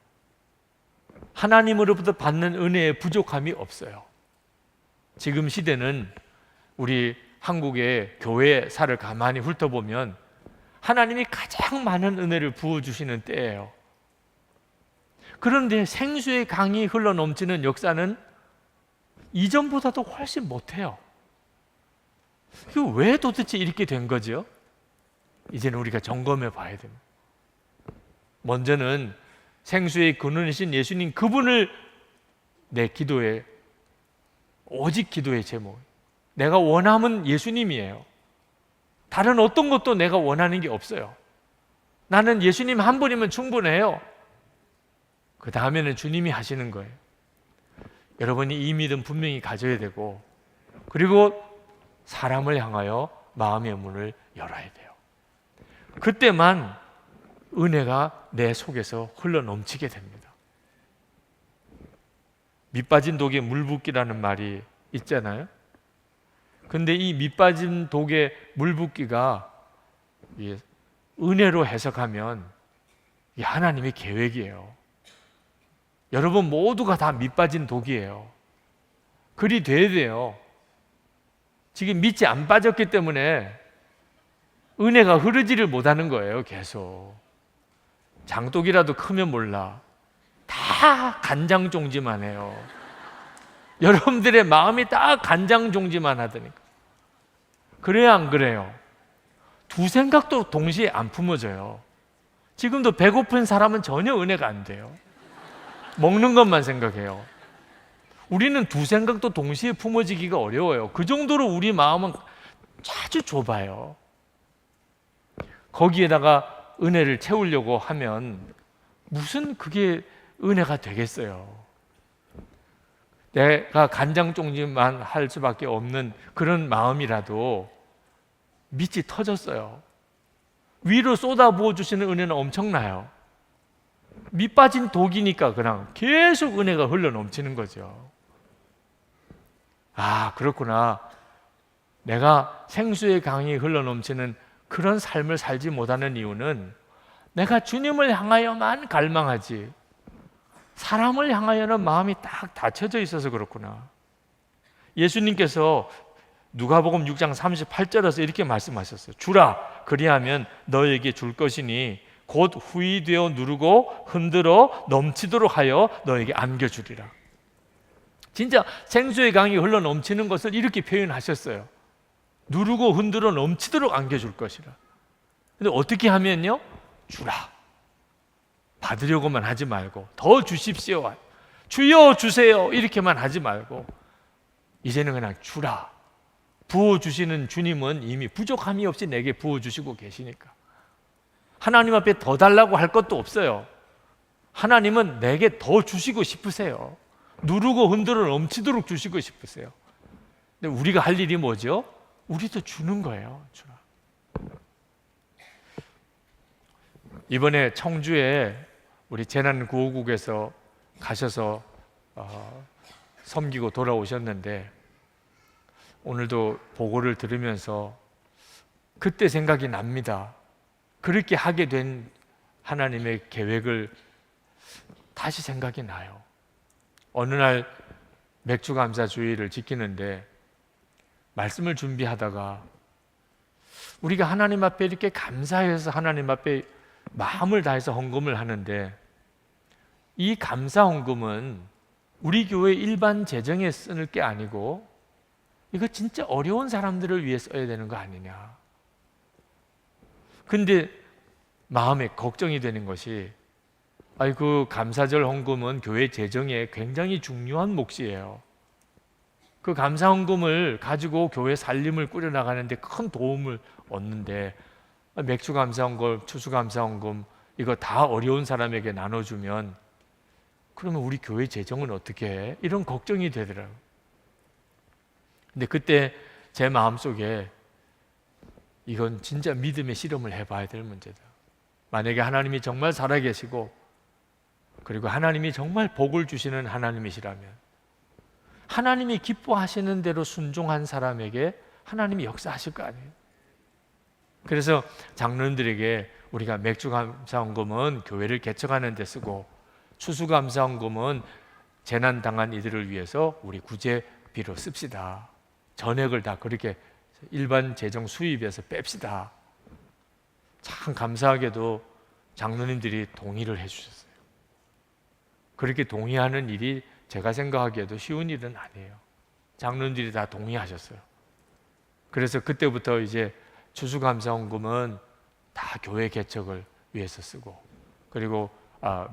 하나님으로부터 받는 은혜에 부족함이 없어요. 지금 시대는 우리 한국의 교회사를 가만히 훑어보면 하나님이 가장 많은 은혜를 부어주시는 때예요. 그런데 생수의 강이 흘러넘치는 역사는 이전보다도 훨씬 못해요. 이거 왜 도대체 이렇게 된 거죠? 이제는 우리가 점검해 봐야 됩니다. 먼저는 생수의 근원이신 예수님 그분을 내 기도의, 오직 기도의 제목, 내가 원함은 예수님이에요. 다른 어떤 것도 내가 원하는 게 없어요. 나는 예수님 한 분이면 충분해요. 그 다음에는 주님이 하시는 거예요. 여러분이 이 믿음 분명히 가져야 되고, 그리고 사람을 향하여 마음의 문을 열어야 돼요. 그때만 은혜가 내 속에서 흘러넘치게 됩니다. 밑빠진 독에 물 붓기라는 말이 있잖아요. 근데 이 밑빠진 독에 물 붓기가 은혜로 해석하면 이 하나님의 계획이에요. 여러분 모두가 다 밑빠진 독이에요. 그리 돼야 돼요. 지금 밑이 안 빠졌기 때문에 은혜가 흐르지를 못하는 거예요. 계속 장독이라도 크면 몰라, 다 간장종지만 해요. 여러분들의 마음이 다 간장종지만 하다니까. 그래야 안 그래요? 두 생각도 동시에 안 품어져요. 지금도 배고픈 사람은 전혀 은혜가 안 돼요. 먹는 것만 생각해요. 우리는 두 생각도 동시에 품어지기가 어려워요. 그 정도로 우리 마음은 아주 좁아요. 거기에다가 은혜를 채우려고 하면 무슨 그게 은혜가 되겠어요? 내가 간장종지만 할 수밖에 없는 그런 마음이라도 밑이 터졌어요. 위로 쏟아부어 주시는 은혜는 엄청나요. 밑 빠진 독이니까 그냥 계속 은혜가 흘러넘치는 거죠. 아, 그렇구나. 내가 생수의 강이 흘러넘치는 그런 삶을 살지 못하는 이유는 내가 주님을 향하여만 갈망하지 사람을 향하여는 마음이 딱 닫혀져 있어서 그렇구나. 예수님께서 누가복음 6장 38절에서 이렇게 말씀하셨어요. 주라, 그리하면 너에게 줄 것이니 곧 후이되어 누르고 흔들어 넘치도록 하여 너에게 안겨주리라. 진짜 생수의 강이 흘러 넘치는 것을 이렇게 표현하셨어요. 누르고 흔들어 넘치도록 안겨줄 것이라. 근데 어떻게 하면요? 주라. 받으려고만 하지 말고 더 주십시오. 주여 주세요. 이렇게만 하지 말고 이제는 그냥 주라. 부어주시는 주님은 이미 부족함이 없이 내게 부어주시고 계시니까 하나님 앞에 더 달라고 할 것도 없어요. 하나님은 내게 더 주시고 싶으세요. 누르고 흔들어 넘치도록 주시고 싶으세요. 근데 우리가 할 일이 뭐죠? 우리도 주는 거예요. 주라. 이번에 청주에 우리 재난구호국에서 가셔서 섬기고 돌아오셨는데 오늘도 보고를 들으면서 그때 생각이 납니다. 그렇게 하게 된 하나님의 계획을 다시 생각이 나요. 어느 날 맥주감사주의를 지키는데 말씀을 준비하다가 우리가 하나님 앞에 이렇게 감사해서 하나님 앞에 마음을 다해서 헌금을 하는데 이 감사 헌금은 우리 교회 일반 재정에 쓰는 게 아니고 이거 진짜 어려운 사람들을 위해 써야 되는 거 아니냐. 근데 마음에 걱정이 되는 것이 그 감사절 헌금은 교회 재정에 굉장히 중요한 몫이에요. 그 감사 헌금을 가지고 교회 살림을 꾸려나가는데 큰 도움을 얻는데 맥주 감사 헌금, 추수 감사 헌금 이거 다 어려운 사람에게 나눠주면 그러면 우리 교회 재정은 어떻게 해? 이런 걱정이 되더라고요. 근데 그때 제 마음속에 이건 진짜 믿음의 실험을 해봐야 될 문제다. 만약에 하나님이 정말 살아계시고 그리고 하나님이 정말 복을 주시는 하나님이시라면 하나님이 기뻐하시는 대로 순종한 사람에게 하나님이 역사하실 거 아니에요. 그래서 장로님들에게 우리가 맥주감사헌금은 교회를 개척하는 데 쓰고 추수감사헌금은 재난당한 이들을 위해서 우리 구제비로 씁시다. 전액을 다 그렇게 일반 재정 수입에서 뺍시다. 참 감사하게도 장로님들이 동의를 해주셨어요. 그렇게 동의하는 일이 제가 생각하기에도 쉬운 일은 아니에요. 장로님들이 다 동의하셨어요. 그래서 그때부터 이제 추수감사헌금은 다 교회 개척을 위해서 쓰고 그리고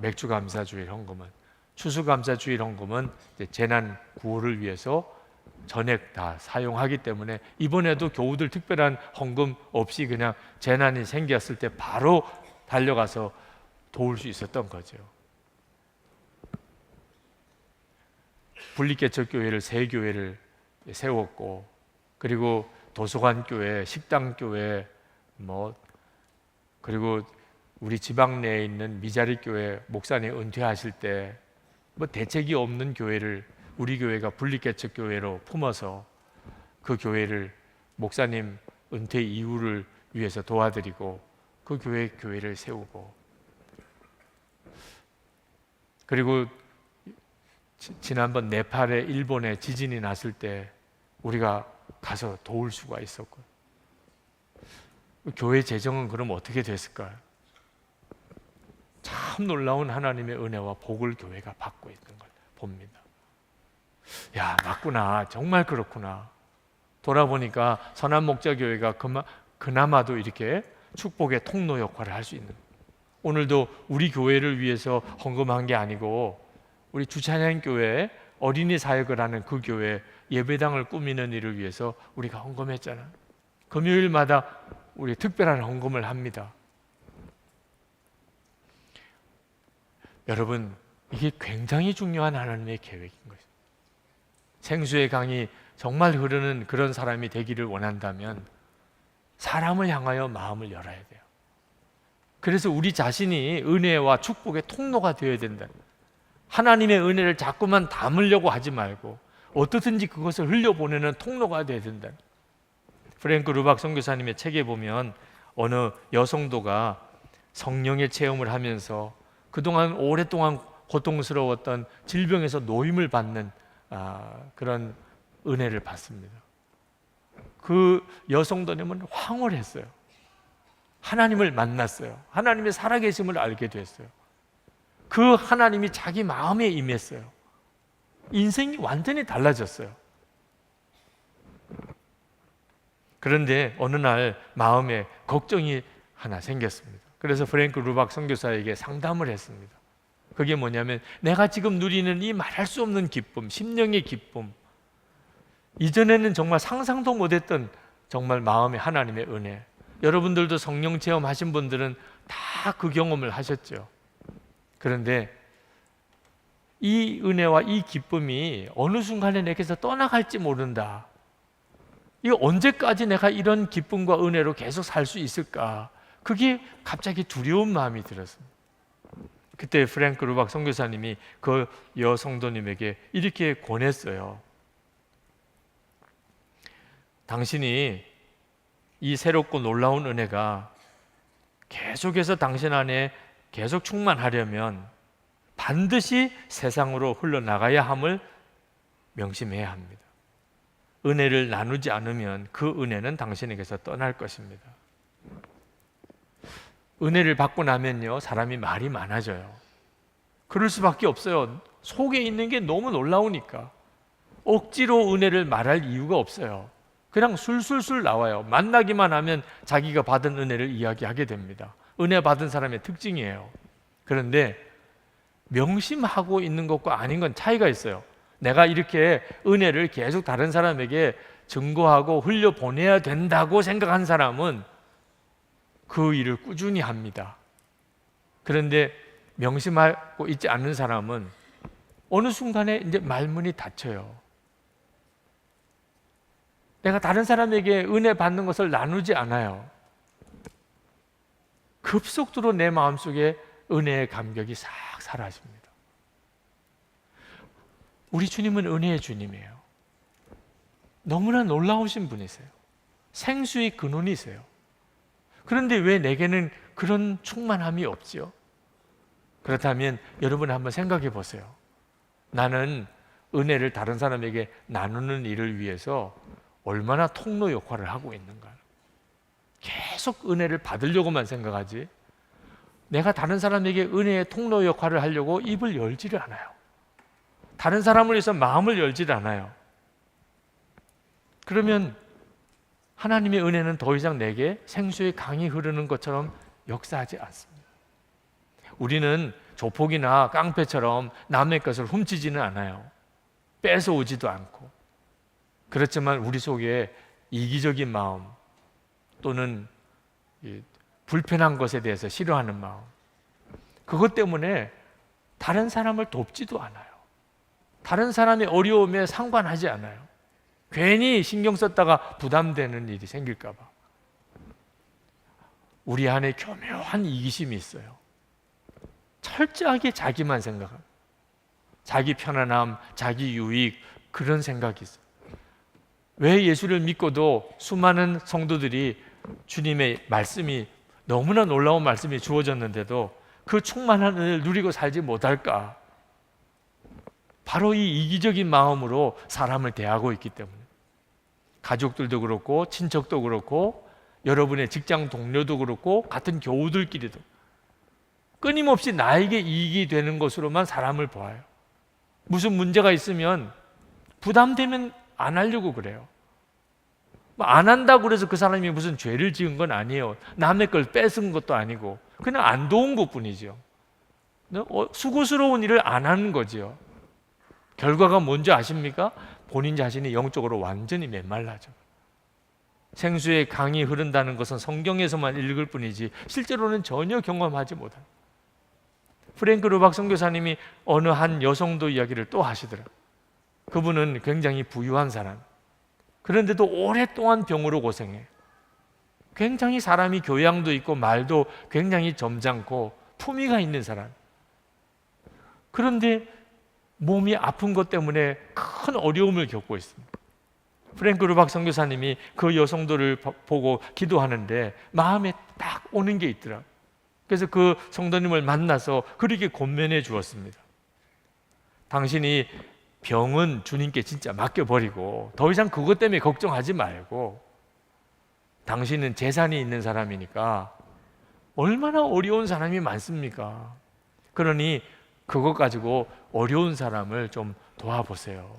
맥주감사주일 헌금은 추수감사주일 헌금은 이제 재난 구호를 위해서 전액 다 사용하기 때문에 이번에도 교우들 특별한 헌금 없이 그냥 재난이 생겼을 때 바로 달려가서 도울 수 있었던 거죠. 분리개척교회를 세 교회를 세웠고 그리고 도서관교회, 식당교회 그리고 우리 지방 내에 있는 미자리교회 목사님 은퇴하실 때 대책이 없는 교회를 우리 교회가 분리개척교회로 품어서 그 교회를 목사님 은퇴 이후를 위해서 도와드리고 그 교회를 세우고 그리고 지난번 네팔에 일본에 지진이 났을 때 우리가 가서 도울 수가 있었고 교회 재정은 그럼 어떻게 됐을까요? 참 놀라운 하나님의 은혜와 복을 교회가 받고 있는 걸 봅니다. 야, 맞구나. 정말 그렇구나. 돌아보니까 선한목자교회가 그나마도 이렇게 축복의 통로 역할을 할 수 있는 오늘도 우리 교회를 위해서 헌금한 게 아니고 우리 주찬양교회 어린이 사역을 하는 그 교회 예배당을 꾸미는 일을 위해서 우리가 헌금했잖아요. 금요일마다 우리 특별한 헌금을 합니다. 여러분, 이게 굉장히 중요한 하나님의 계획인 것입니다. 생수의 강이 정말 흐르는 그런 사람이 되기를 원한다면 사람을 향하여 마음을 열어야 돼요. 그래서 우리 자신이 은혜와 축복의 통로가 되어야 된다. 하나님의 은혜를 자꾸만 담으려고 하지 말고 어떻든지 그것을 흘려보내는 통로가 되어야 된다. 프랭크 루박 선교사님의 책에 보면 어느 여성도가 성령의 체험을 하면서 그동안 오랫동안 고통스러웠던 질병에서 노임을 받는 그런 은혜를 받습니다. 그 여성도님은 황홀했어요. 하나님을 만났어요. 하나님의 살아계심을 알게 됐어요. 그 하나님이 자기 마음에 임했어요. 인생이 완전히 달라졌어요. 그런데 어느 날 마음에 걱정이 하나 생겼습니다. 그래서 프랭크 루박 선교사에게 상담을 했습니다. 그게 뭐냐면, 내가 지금 누리는 이 말할 수 없는 기쁨, 심령의 기쁨, 이전에는 정말 상상도 못했던 정말 마음의 하나님의 은혜, 여러분들도 성령 체험하신 분들은 다 그 경험을 하셨죠. 그런데 이 은혜와 이 기쁨이 어느 순간에 내게서 떠나갈지 모른다. 이거 언제까지 내가 이런 기쁨과 은혜로 계속 살 수 있을까? 그게 갑자기 두려운 마음이 들었습니다. 그때 프랭크 루박 선교사님이 그 여성도님에게 이렇게 권했어요. 당신이 이 새롭고 놀라운 은혜가 계속해서 당신 안에 계속 충만하려면 반드시 세상으로 흘러나가야 함을 명심해야 합니다. 은혜를 나누지 않으면 그 은혜는 당신에게서 떠날 것입니다. 은혜를 받고 나면요, 사람이 말이 많아져요. 그럴 수밖에 없어요. 속에 있는 게 너무 놀라우니까. 억지로 은혜를 말할 이유가 없어요. 그냥 술술술 나와요. 만나기만 하면 자기가 받은 은혜를 이야기하게 됩니다. 은혜 받은 사람의 특징이에요. 그런데 명심하고 있는 것과 아닌 건 차이가 있어요. 내가 이렇게 은혜를 계속 다른 사람에게 증거하고 흘려보내야 된다고 생각한 사람은 그 일을 꾸준히 합니다. 그런데 명심하고 있지 않는 사람은 어느 순간에 이제 말문이 닫혀요. 내가 다른 사람에게 은혜 받는 것을 나누지 않아요. 급속도로 내 마음속에 은혜의 감격이 싹 사라집니다. 우리 주님은 은혜의 주님이에요. 너무나 놀라우신 분이세요. 생수의 근원이세요. 그런데 왜 내게는 그런 충만함이 없지요? 그렇다면 여러분 한번 생각해 보세요. 나는 은혜를 다른 사람에게 나누는 일을 위해서 얼마나 통로 역할을 하고 있는가. 계속 은혜를 받으려고만 생각하지, 내가 다른 사람에게 은혜의 통로 역할을 하려고 입을 열지를 않아요. 다른 사람을 위해서 마음을 열지를 않아요. 그러면 하나님의 은혜는 더 이상 내게 생수의 강이 흐르는 것처럼 역사하지 않습니다. 우리는 조폭이나 깡패처럼 남의 것을 훔치지는 않아요. 뺏어오지도 않고. 그렇지만 우리 속에 이기적인 마음 또는 불편한 것에 대해서 싫어하는 마음, 그것 때문에 다른 사람을 돕지도 않아요. 다른 사람의 어려움에 상관하지 않아요. 괜히 신경 썼다가 부담되는 일이 생길까 봐. 우리 안에 교묘한 이기심이 있어요. 철저하게 자기만 생각합니다. 자기 편안함, 자기 유익, 그런 생각이 있어요. 왜 예수를 믿고도 수많은 성도들이 주님의 말씀이, 너무나 놀라운 말씀이 주어졌는데도 그 충만한 은혜를 누리고 살지 못할까? 바로 이 이기적인 마음으로 사람을 대하고 있기 때문에. 가족들도 그렇고 친척도 그렇고 여러분의 직장 동료도 그렇고 같은 교우들끼리도 끊임없이 나에게 이익이 되는 것으로만 사람을 보아요. 무슨 문제가 있으면 부담되면 안 하려고 그래요. 안 한다고 그래서 그 사람이 무슨 죄를 지은 건 아니에요. 남의 걸 뺏은 것도 아니고 그냥 안 도운 것뿐이죠. 수고스러운 일을 안 하는 거지요. 결과가 뭔지 아십니까? 본인 자신이 영적으로 완전히 메말라져. 생수의 강이 흐른다는 것은 성경에서만 읽을 뿐이지 실제로는 전혀 경험하지 못합니다. 프랭크 루박 선교사님이 어느 한 여성도 이야기를 또 하시더라고요. 그분은 굉장히 부유한 사람, 그런데도 오랫동안 병으로 고생해. 굉장히 사람이 교양도 있고 말도 굉장히 점잖고 품위가 있는 사람. 그런데 몸이 아픈 것 때문에 큰 어려움을 겪고 있습니다. 프랭크 루박 선교사님이 그 여성들을 보고 기도하는데 마음에 딱 오는 게 있더라. 그래서 그 성도님을 만나서 그렇게 권면해 주었습니다. 당신이 병은 주님께 진짜 맡겨버리고 더 이상 그것 때문에 걱정하지 말고, 당신은 재산이 있는 사람이니까 얼마나 어려운 사람이 많습니까? 그러니 그것 가지고 어려운 사람을 좀 도와보세요.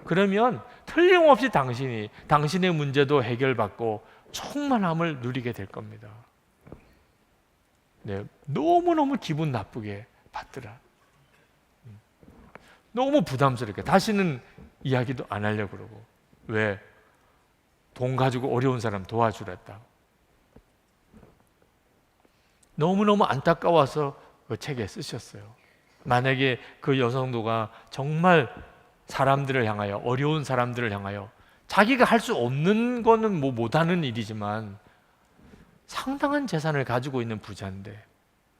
그러면 틀림없이 당신의 문제도 해결받고 충만함을 누리게 될 겁니다. 네, 너무너무 기분 나쁘게 받더라. 너무 부담스럽게 다시는 이야기도 안 하려고 그러고. 왜? 돈 가지고 어려운 사람 도와주랬다. 너무너무 안타까워서 그 책에 쓰셨어요. 만약에 그 여성도가 정말 사람들을 향하여, 어려운 사람들을 향하여, 자기가 할 수 없는 거는 뭐 못하는 일이지만 상당한 재산을 가지고 있는 부자인데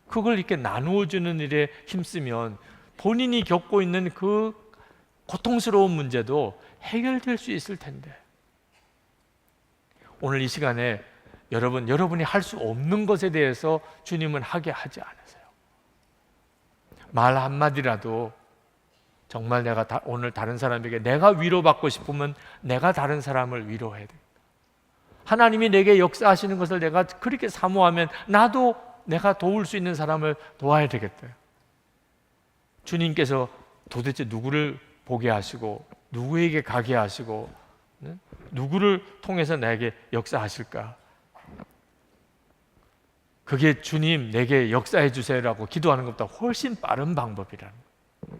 그걸 이렇게 나누어주는 일에 힘쓰면 본인이 겪고 있는 그 고통스러운 문제도 해결될 수 있을 텐데. 오늘 이 시간에 여러분이 할 수 없는 것에 대해서 주님은 하게 하지 않으세요. 말 한마디라도 정말 내가 오늘 다른 사람에게 내가 위로받고 싶으면 내가 다른 사람을 위로해야 돼요. 하나님이 내게 역사하시는 것을 내가 그렇게 사모하면 나도 내가 도울 수 있는 사람을 도와야 되겠다. 주님께서 도대체 누구를 보게 하시고 누구에게 가게 하시고 누구를 통해서 나에게 역사하실까? 그게 주님 내게 역사해 주세요라고 기도하는 것보다 훨씬 빠른 방법이라는 거예요.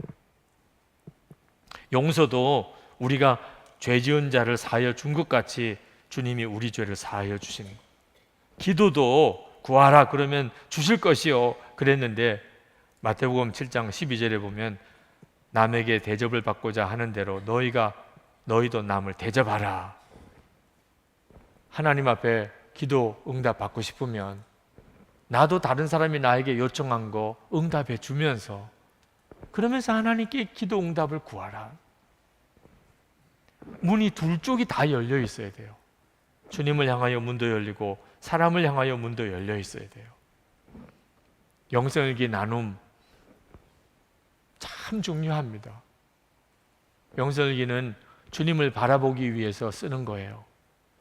용서도 우리가 죄 지은 자를 사하여 준 것 같이 주님이 우리 죄를 사하여 주시는 거예요. 기도도 구하라 그러면 주실 것이요 그랬는데 마태복음 7장 12절에 보면 남에게 대접을 받고자 하는 대로 너희도 남을 대접하라. 하나님 앞에 기도 응답 받고 싶으면 나도 다른 사람이 나에게 요청한 거 응답해 주면서 그러면서 하나님께 기도 응답을 구하라. 문이 둘 쪽이 다 열려 있어야 돼요. 주님을 향하여 문도 열리고 사람을 향하여 문도 열려 있어야 돼요. 영성일기 나눔 참 중요합니다. 영성일기는 주님을 바라보기 위해서 쓰는 거예요.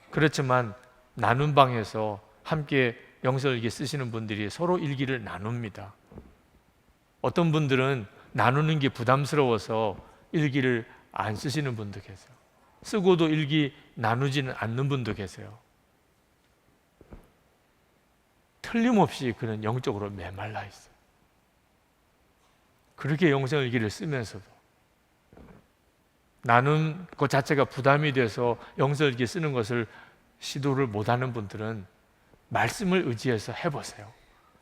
그렇지만 나눔방에서 함께 영성일기 쓰시는 분들이 서로 일기를 나눕니다. 어떤 분들은 나누는 게 부담스러워서 일기를 안 쓰시는 분도 계세요. 쓰고도 일기 나누지는 않는 분도 계세요. 틀림없이 그는 영적으로 메말라 있어요. 그렇게 영성일기를 쓰면서도 나눈 것 자체가 부담이 돼서 영성일기 쓰는 것을 시도를 못하는 분들은 말씀을 의지해서 해보세요.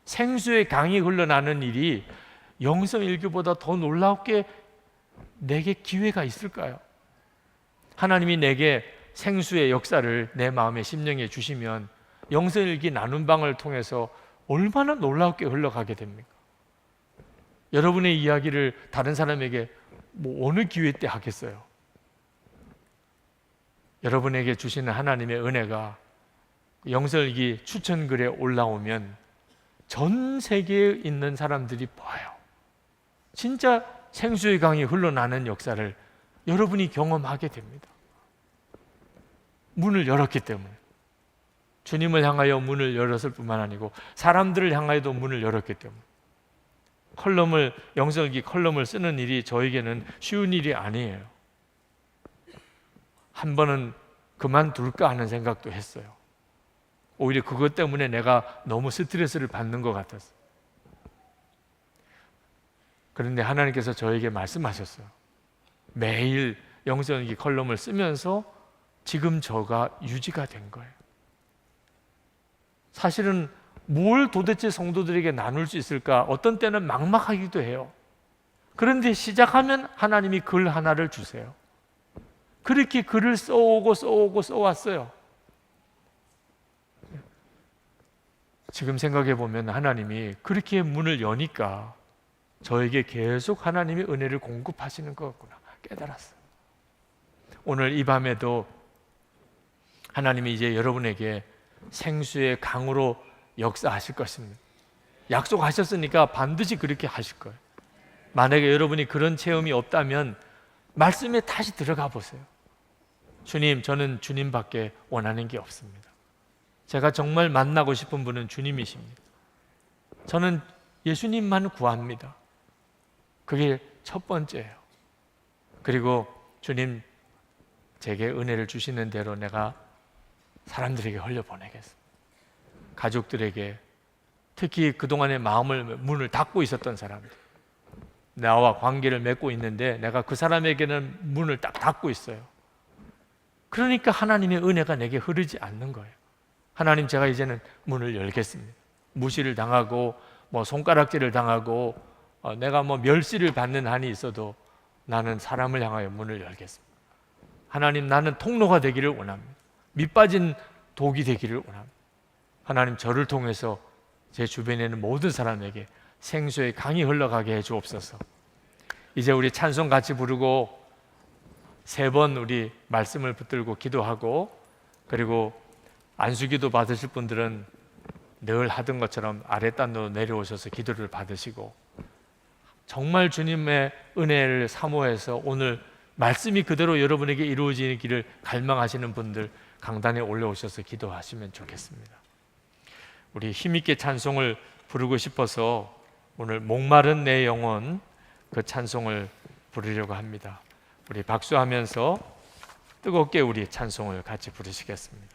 생수의 강이 흘러나는 일이 영성일기보다 더 놀랍게 내게 기회가 있을까요? 하나님이 내게 생수의 역사를 내 마음에 심령에 주시면 영성일기 나눔 방을 통해서 얼마나 놀랍게 흘러가게 됩니까? 여러분의 이야기를 다른 사람에게 어느 기회 때 하겠어요? 여러분에게 주시는 하나님의 은혜가 영성일기 추천글에 올라오면 전 세계에 있는 사람들이 봐요. 진짜 생수의 강이 흘러나는 역사를 여러분이 경험하게 됩니다. 문을 열었기 때문에. 주님을 향하여 문을 열었을 뿐만 아니고 사람들을 향하여도 문을 열었기 때문에. 영성일기 컬럼을 쓰는 일이 저에게는 쉬운 일이 아니에요. 한 번은 그만둘까 하는 생각도 했어요. 오히려 그것 때문에 내가 너무 스트레스를 받는 것 같았어요. 그런데 하나님께서 저에게 말씀하셨어요. 매일 영성일기 컬럼을 쓰면서 지금 저가 유지가 된 거예요. 사실은 뭘 도대체 성도들에게 나눌 수 있을까? 어떤 때는 막막하기도 해요. 그런데 시작하면 하나님이 글 하나를 주세요. 그렇게 글을 써왔어요. 지금 생각해 보면 하나님이 그렇게 문을 여니까 저에게 계속 하나님의 은혜를 공급하시는 거구나 깨달았어요. 오늘 이 밤에도 하나님이 이제 여러분에게 생수의 강으로 역사하실 것입니다. 약속하셨으니까 반드시 그렇게 하실 거예요. 만약에 여러분이 그런 체험이 없다면 말씀에 다시 들어가 보세요. 주님, 저는 주님밖에 원하는 게 없습니다. 제가 정말 만나고 싶은 분은 주님이십니다. 저는 예수님만 구합니다. 그게 첫 번째예요. 그리고 주님, 제게 은혜를 주시는 대로 내가 사람들에게 흘려보내겠습니다. 가족들에게, 특히 그동안의 문을 닫고 있었던 사람들, 나와 관계를 맺고 있는데 내가 그 사람에게는 문을 딱 닫고 있어요. 그러니까 하나님의 은혜가 내게 흐르지 않는 거예요. 하나님, 제가 이제는 문을 열겠습니다. 무시를 당하고 손가락질을 당하고 내가 멸시를 받는 한이 있어도 나는 사람을 향하여 문을 열겠습니다. 하나님, 나는 통로가 되기를 원합니다. 밑빠진 독이 되기를 원합니다. 하나님, 저를 통해서 제 주변에 있는 모든 사람에게 생수의 강이 흘러가게 해주옵소서. 이제 우리 찬송 같이 부르고 3번 우리 말씀을 붙들고 기도하고, 그리고 안수기도 받으실 분들은 늘 하던 것처럼 아랫단으로 내려오셔서 기도를 받으시고, 정말 주님의 은혜를 사모해서 오늘 말씀이 그대로 여러분에게 이루어지기를 갈망하시는 분들 강단에 올라오셔서 기도하시면 좋겠습니다. 우리 힘있게 찬송을 부르고 싶어서 오늘 목마른 내 영혼, 그 찬송을 부르려고 합니다. 우리 박수하면서 뜨겁게 우리 찬송을 같이 부르시겠습니다.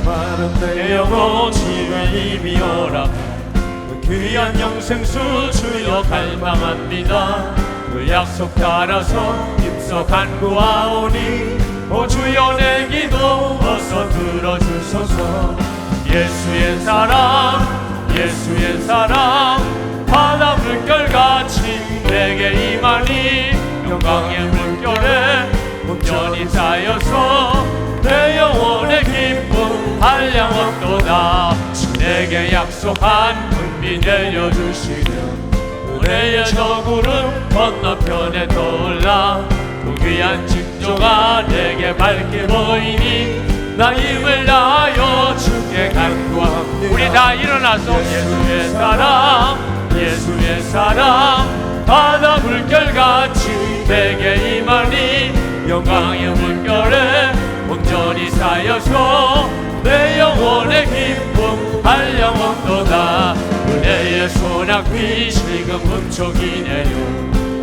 목마른 내 영혼 주의 입이어라. 그 귀한 영생수 주여 갈망합니다. 그 약속 따라서 입석한 구하오니 오 주여 내 기도 어서 들어주소서. 예수의 사랑, 예수의 사랑, 바다 물결같이 내게 임하니 영광의 물결에 온전히 쌓여서 내 영혼의 기쁨 한량없도다. 내게 약속한 은비 내려주시면 은혜의 저 구름 건너편에 떠올라 그 귀한 징조가 내게 밝게 보이니 나 힘을 다하여 주께 간구합니다. 우리 다 일어나서 예수의 사랑, 예수의 사랑, 바다 물결같이 내게 임하니 영광의 물결에 온전히 쌓여서 내 영혼의 기쁨 한량없도다. 은혜의 소낙비 지금 훔쳐기 내려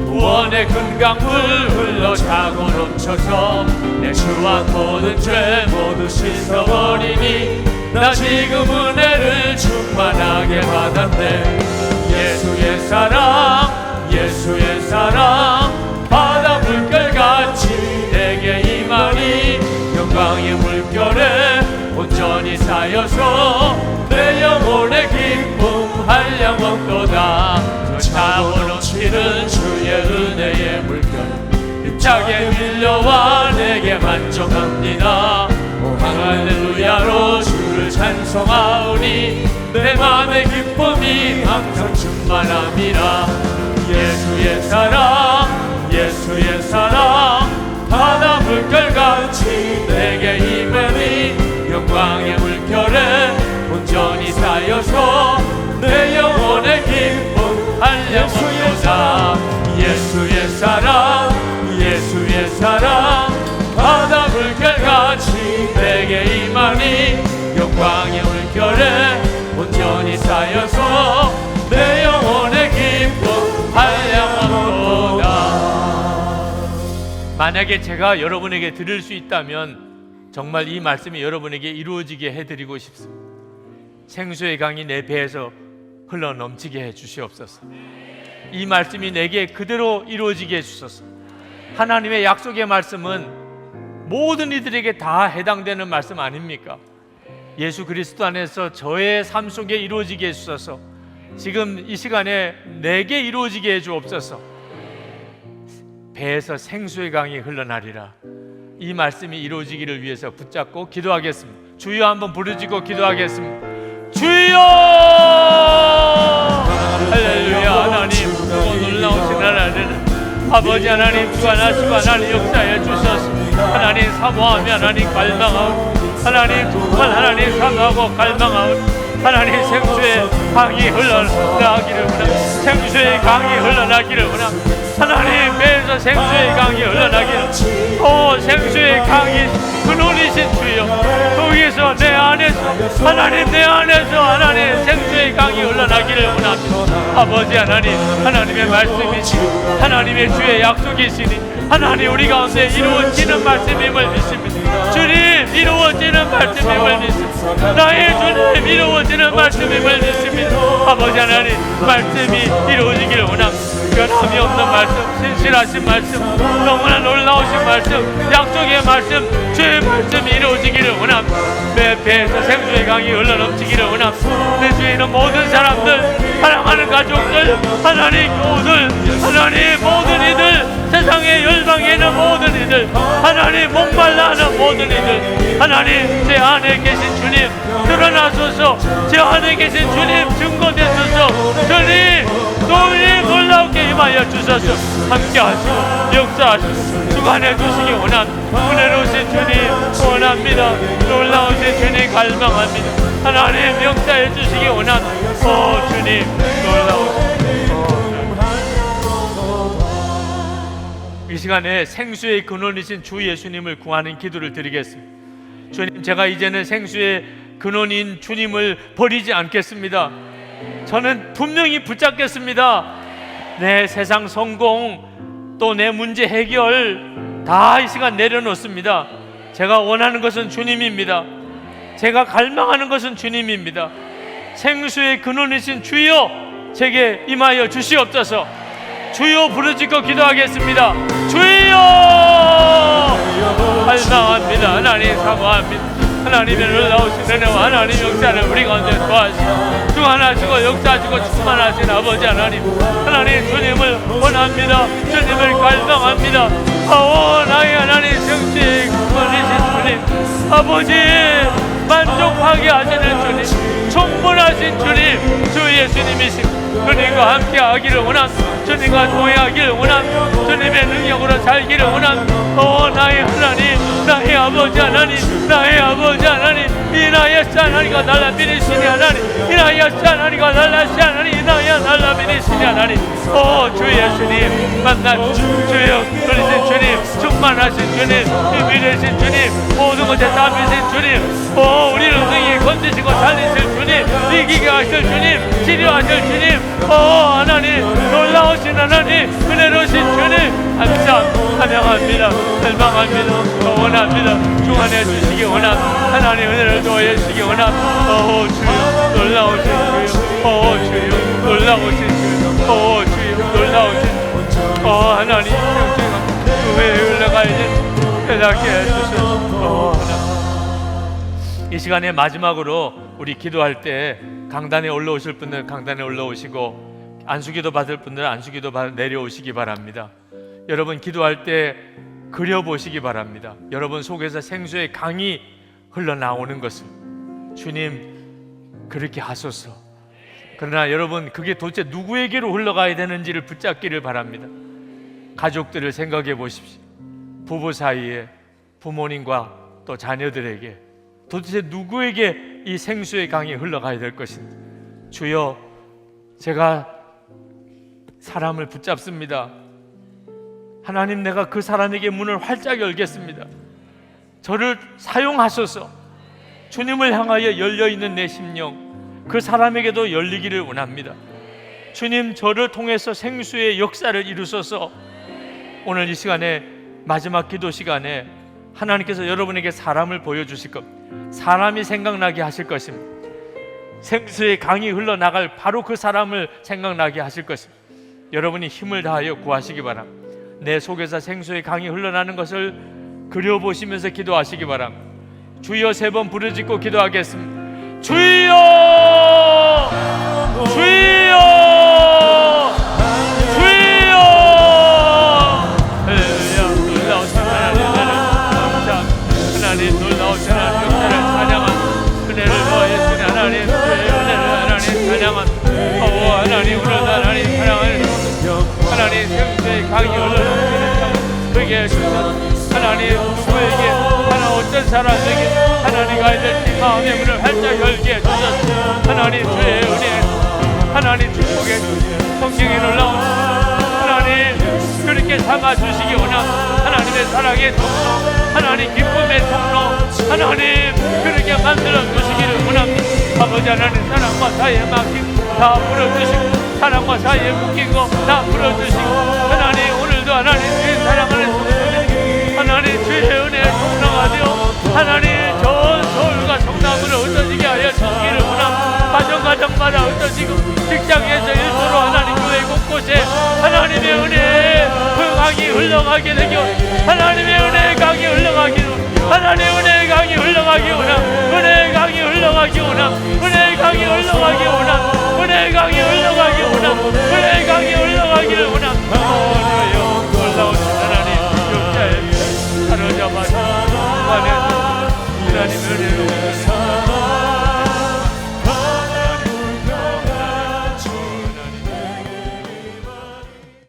구원의 큰 강물 흘러차고 넘쳐서 내 수한 모든 죄 모두 씻어버리니 나 지금 은혜를 충만하게 받았네. 예수의 사랑, 예수의 사랑, 바다 물결같이 내게 임하니 영광의 물결에 온전히 쌓여서 내 영혼의 기쁨 한량없도다. 저 차고 넘치는 주의 은혜의 물결 힘차게 밀려와 내게 만족합니다. 오 할렐루야로 주를 찬송하오니 내 맘의 기쁨이 항상 충만함이라. 예수의 사랑, 예수의 사랑, 바다 물결같이 내게 임하니 영광의 물결에 온전히 쌓여서 내 영혼의 기쁨 한량없도다. 예수의 사랑, 예수의 사랑, 바다 물결같이 내게 임하니 영광의 물결에 온전히 쌓여서 내 영혼의 기쁨 한량없도다. 만약에 제가 여러분에게 드릴 수 있다면 정말 이 말씀이 여러분에게 이루어지게 해드리고 싶습니다. 생수의 강이 내 배에서 흘러 넘치게 해 주시옵소서. 이 말씀이 내게 그대로 이루어지게 해 주소서. 하나님의 약속의 말씀은 모든 이들에게 다 해당되는 말씀 아닙니까? 예수 그리스도 안에서 저의 삶 속에 이루어지게 해 주소서. 지금 이 시간에 내게 이루어지게 해 주옵소서. 배에서 생수의 강이 흘러나리라. 이 말씀이 이루어지기를 위해서 붙잡고 기도하겠습니다. 주여 한번 부르짖고 기도하겠습니다. 주여! 할렐루야. 하나님, 놀라우신 하나님, 아버지 하나님, 주관하시고 하나님 역사해 주셔서 하나님 사모하며 하나님 갈망하고 하나님 정말 하나님 사모하고 갈망하고 하나님 생수의 강이 흘러나기를 원합니다. 생수의 강이 흘러나기를 원합니다. 하나님 배에서 생수의 강이 흘러나기를, 오 생수의 강이 근원이신 주여, 거기에서 내 안에서 하나님, 내 안에서 하나님 생수의 강이 흘러나기를 원합니다. 아버지 하나님, 하나님의 말씀이시, 하나님의 주의 약속이시니 하나님 우리 가운데 이루어지는 말씀임을 믿습니다. 주님, 이루어지는 말씀임을 믿습니다. 나의 주님, 이루어지는 말씀임을 믿습니다. 아버지 하나님, 말씀이 이루어지기를 원합니다. 변함이 없는 말씀, 신실하신 말씀, 너무나 놀라우신 말씀, 약속의 말씀, 주의 말씀이 이루어지기를 원합니다. 내 배에서 생수의 강이 흘러넘치기를 원합니다. 내 주에 있는 모든 사람들, 사랑하는 가족들, 하나님 교우들, 하나님 모든 이들, 세상의 열방에 있는 모든 이들, 하나님 목말라 하는 모든 이들, 하나님 제 안에 계신 주님 드러나소서. 제 안에 계신 주님 증거되소서. 주님 놀랍게 임하여 주소서. 함께 하시고 역사하시고 주관해 주시기 원합니다. 은혜로우신 주님 원합니다. 놀라우신 주님 갈망합니다. 하나님 역사해 주시기 원합니다. 주님 놀라우신 이 시간에 생수의 근원이신 주 예수님을 구하는 기도를 드리겠습니다. 주님, 제가 이제는 생수의 근원인 주님을 버리지 않겠습니다. 저는 분명히 붙잡겠습니다. 내 세상 성공, 또 내 문제 해결 다 이 시간 내려놓습니다. 제가 원하는 것은 주님입니다. 제가 갈망하는 것은 주님입니다. 생수의 근원이신 주여, 제게 임하여 주시옵소서. 주여 부르짖고 기도하겠습니다. 주여 갈망합니다. 하나님 사모합니다. 하나님의 놀라우신 은혜와 하나님 역사를 우리 가운데 도와주시고 주관하시고 역사하시고 충만하신 아버지 하나님, 하나님 주님을 원합니다. 주님을 갈망합니다. 나의 하나님 생수의 근원이신 주님, 아버지 만족하게 하시는 주님, 충분하신 주님, 주 예수님이시고 주님과 함께 하기를 원합니다. 주님과 동행하기를 원합니다. 주님의 능력으로 살기를 원합니다. 나의 하나님, 나의 아버지 하나님, 나의 아버지 하나님, 이 나의 하나님과 날라 믿으시니 하나님, 이 나의 하나님과 날라시 하나님, 이 나의 날라 믿으시니 하나님, 주 예수님 만나 주여, 그리신 주님, 충만하신 주님, 비밀하신 주님, 모든 것에 다 미신 주님, 우리를 능히 건지시고 살리실 주님, 이기게 하실 주님, 치료하실 주님, 하나님 놀라우신 하나님, 은혜로우신 주님, 감사 찬양합니다. 갈망합니다. 원합니다. 중안해 주시기 원합니다. 하나님 은혜를 더해 주시기 원합니다. 주여 놀라우신 주여, 주여 놀라우신 주여, 주여 놀라우신 주여, 하나님 왜 흘러가야지 대답게 해주셔서. 이 시간에 마지막으로 우리 기도할 때 강단에 올라오실 분들 강단에 올라오시고, 안수기도 받을 분들 안수기도 내려오시기 바랍니다. 여러분 기도할 때 그려보시기 바랍니다. 여러분 속에서 생수의 강이 흘러나오는 것을 주님 그렇게 하소서. 그러나 여러분 그게 도대체 누구에게로 흘러가야 되는지를 붙잡기를 바랍니다. 가족들을 생각해 보십시오. 부부 사이에, 부모님과 또 자녀들에게 도대체 누구에게 이 생수의 강이 흘러가야 될 것인지. 주여, 제가 사람을 붙잡습니다. 하나님, 내가 그 사람에게 문을 활짝 열겠습니다. 저를 사용하소서. 주님을 향하여 열려있는 내 심령, 그 사람에게도 열리기를 원합니다. 주님, 저를 통해서 생수의 역사를 이루소서. 오늘 이 시간에, 마지막 기도 시간에 하나님께서 여러분에게 사람을 보여주실 겁니다. 사람이 생각나게 하실 것입니다. 생수의 강이 흘러나갈 바로 그 사람을 생각나게 하실 것입니다. 여러분이 힘을 다하여 구하시기 바랍니다. 내 속에서 생수의 강이 흘러나는 것을 그려보시면서 기도하시기 바랍니다. 주여 3번 부르짖고 기도하겠습니다. 주여! 주여! 주여! 할렐루야. 놀라우신 하나님, 놀라우신 하나님 역사를 찬양한 은혜를 더해주신 하나님, 은혜를 하나님 찬양한 하나님, 오늘 하나님 사랑하는 하나님, 생수의 강이 흘러넘치는 그에게 주셔서 하나님, 누구에게 하나 어떤 사람에게 하나님 가야 될 마음의 문을 활짝 열게 해주셔서 하나님, 주의 은혜, 하나님 축복해 주시고 성경에 놀라운 하나님 그렇게 삼아주시기 원합니다. 하나님 하나님의 사랑의 통로, 하나님 기쁨의 통로, 하나님 그렇게 만들어 주시기를 원합니다. 아버지 하나님 사랑과 사이에 막힌 다 풀어주시고, 사랑과 사이에 묶인 거 다 풀어주시고, 하나님 오늘도 하나님 주의 사랑하는 성도들에게 하나님 주의 은혜의 통로가 되어 하나님 좋은 서울과 성남으로 흩어지게 하여 주시기를 원합니다. 가정마다 흩어지고, 직장에서 일터로 하나님 교회 곳곳에 하나님의 은혜의 강이 흘러가게 되고, 하나님의 은혜의 강이 흘러가기를, 하나님의 은혜의 강이 흘러가기 원함, 은혜의 강이 흘러가기 원함, 은혜의 강이 흘러가기 원함, 은혜의 강이 흘러가기 원함, 은혜의 강이 흘러가기를 원함. 놀라우신 하나님 역사에 사로잡아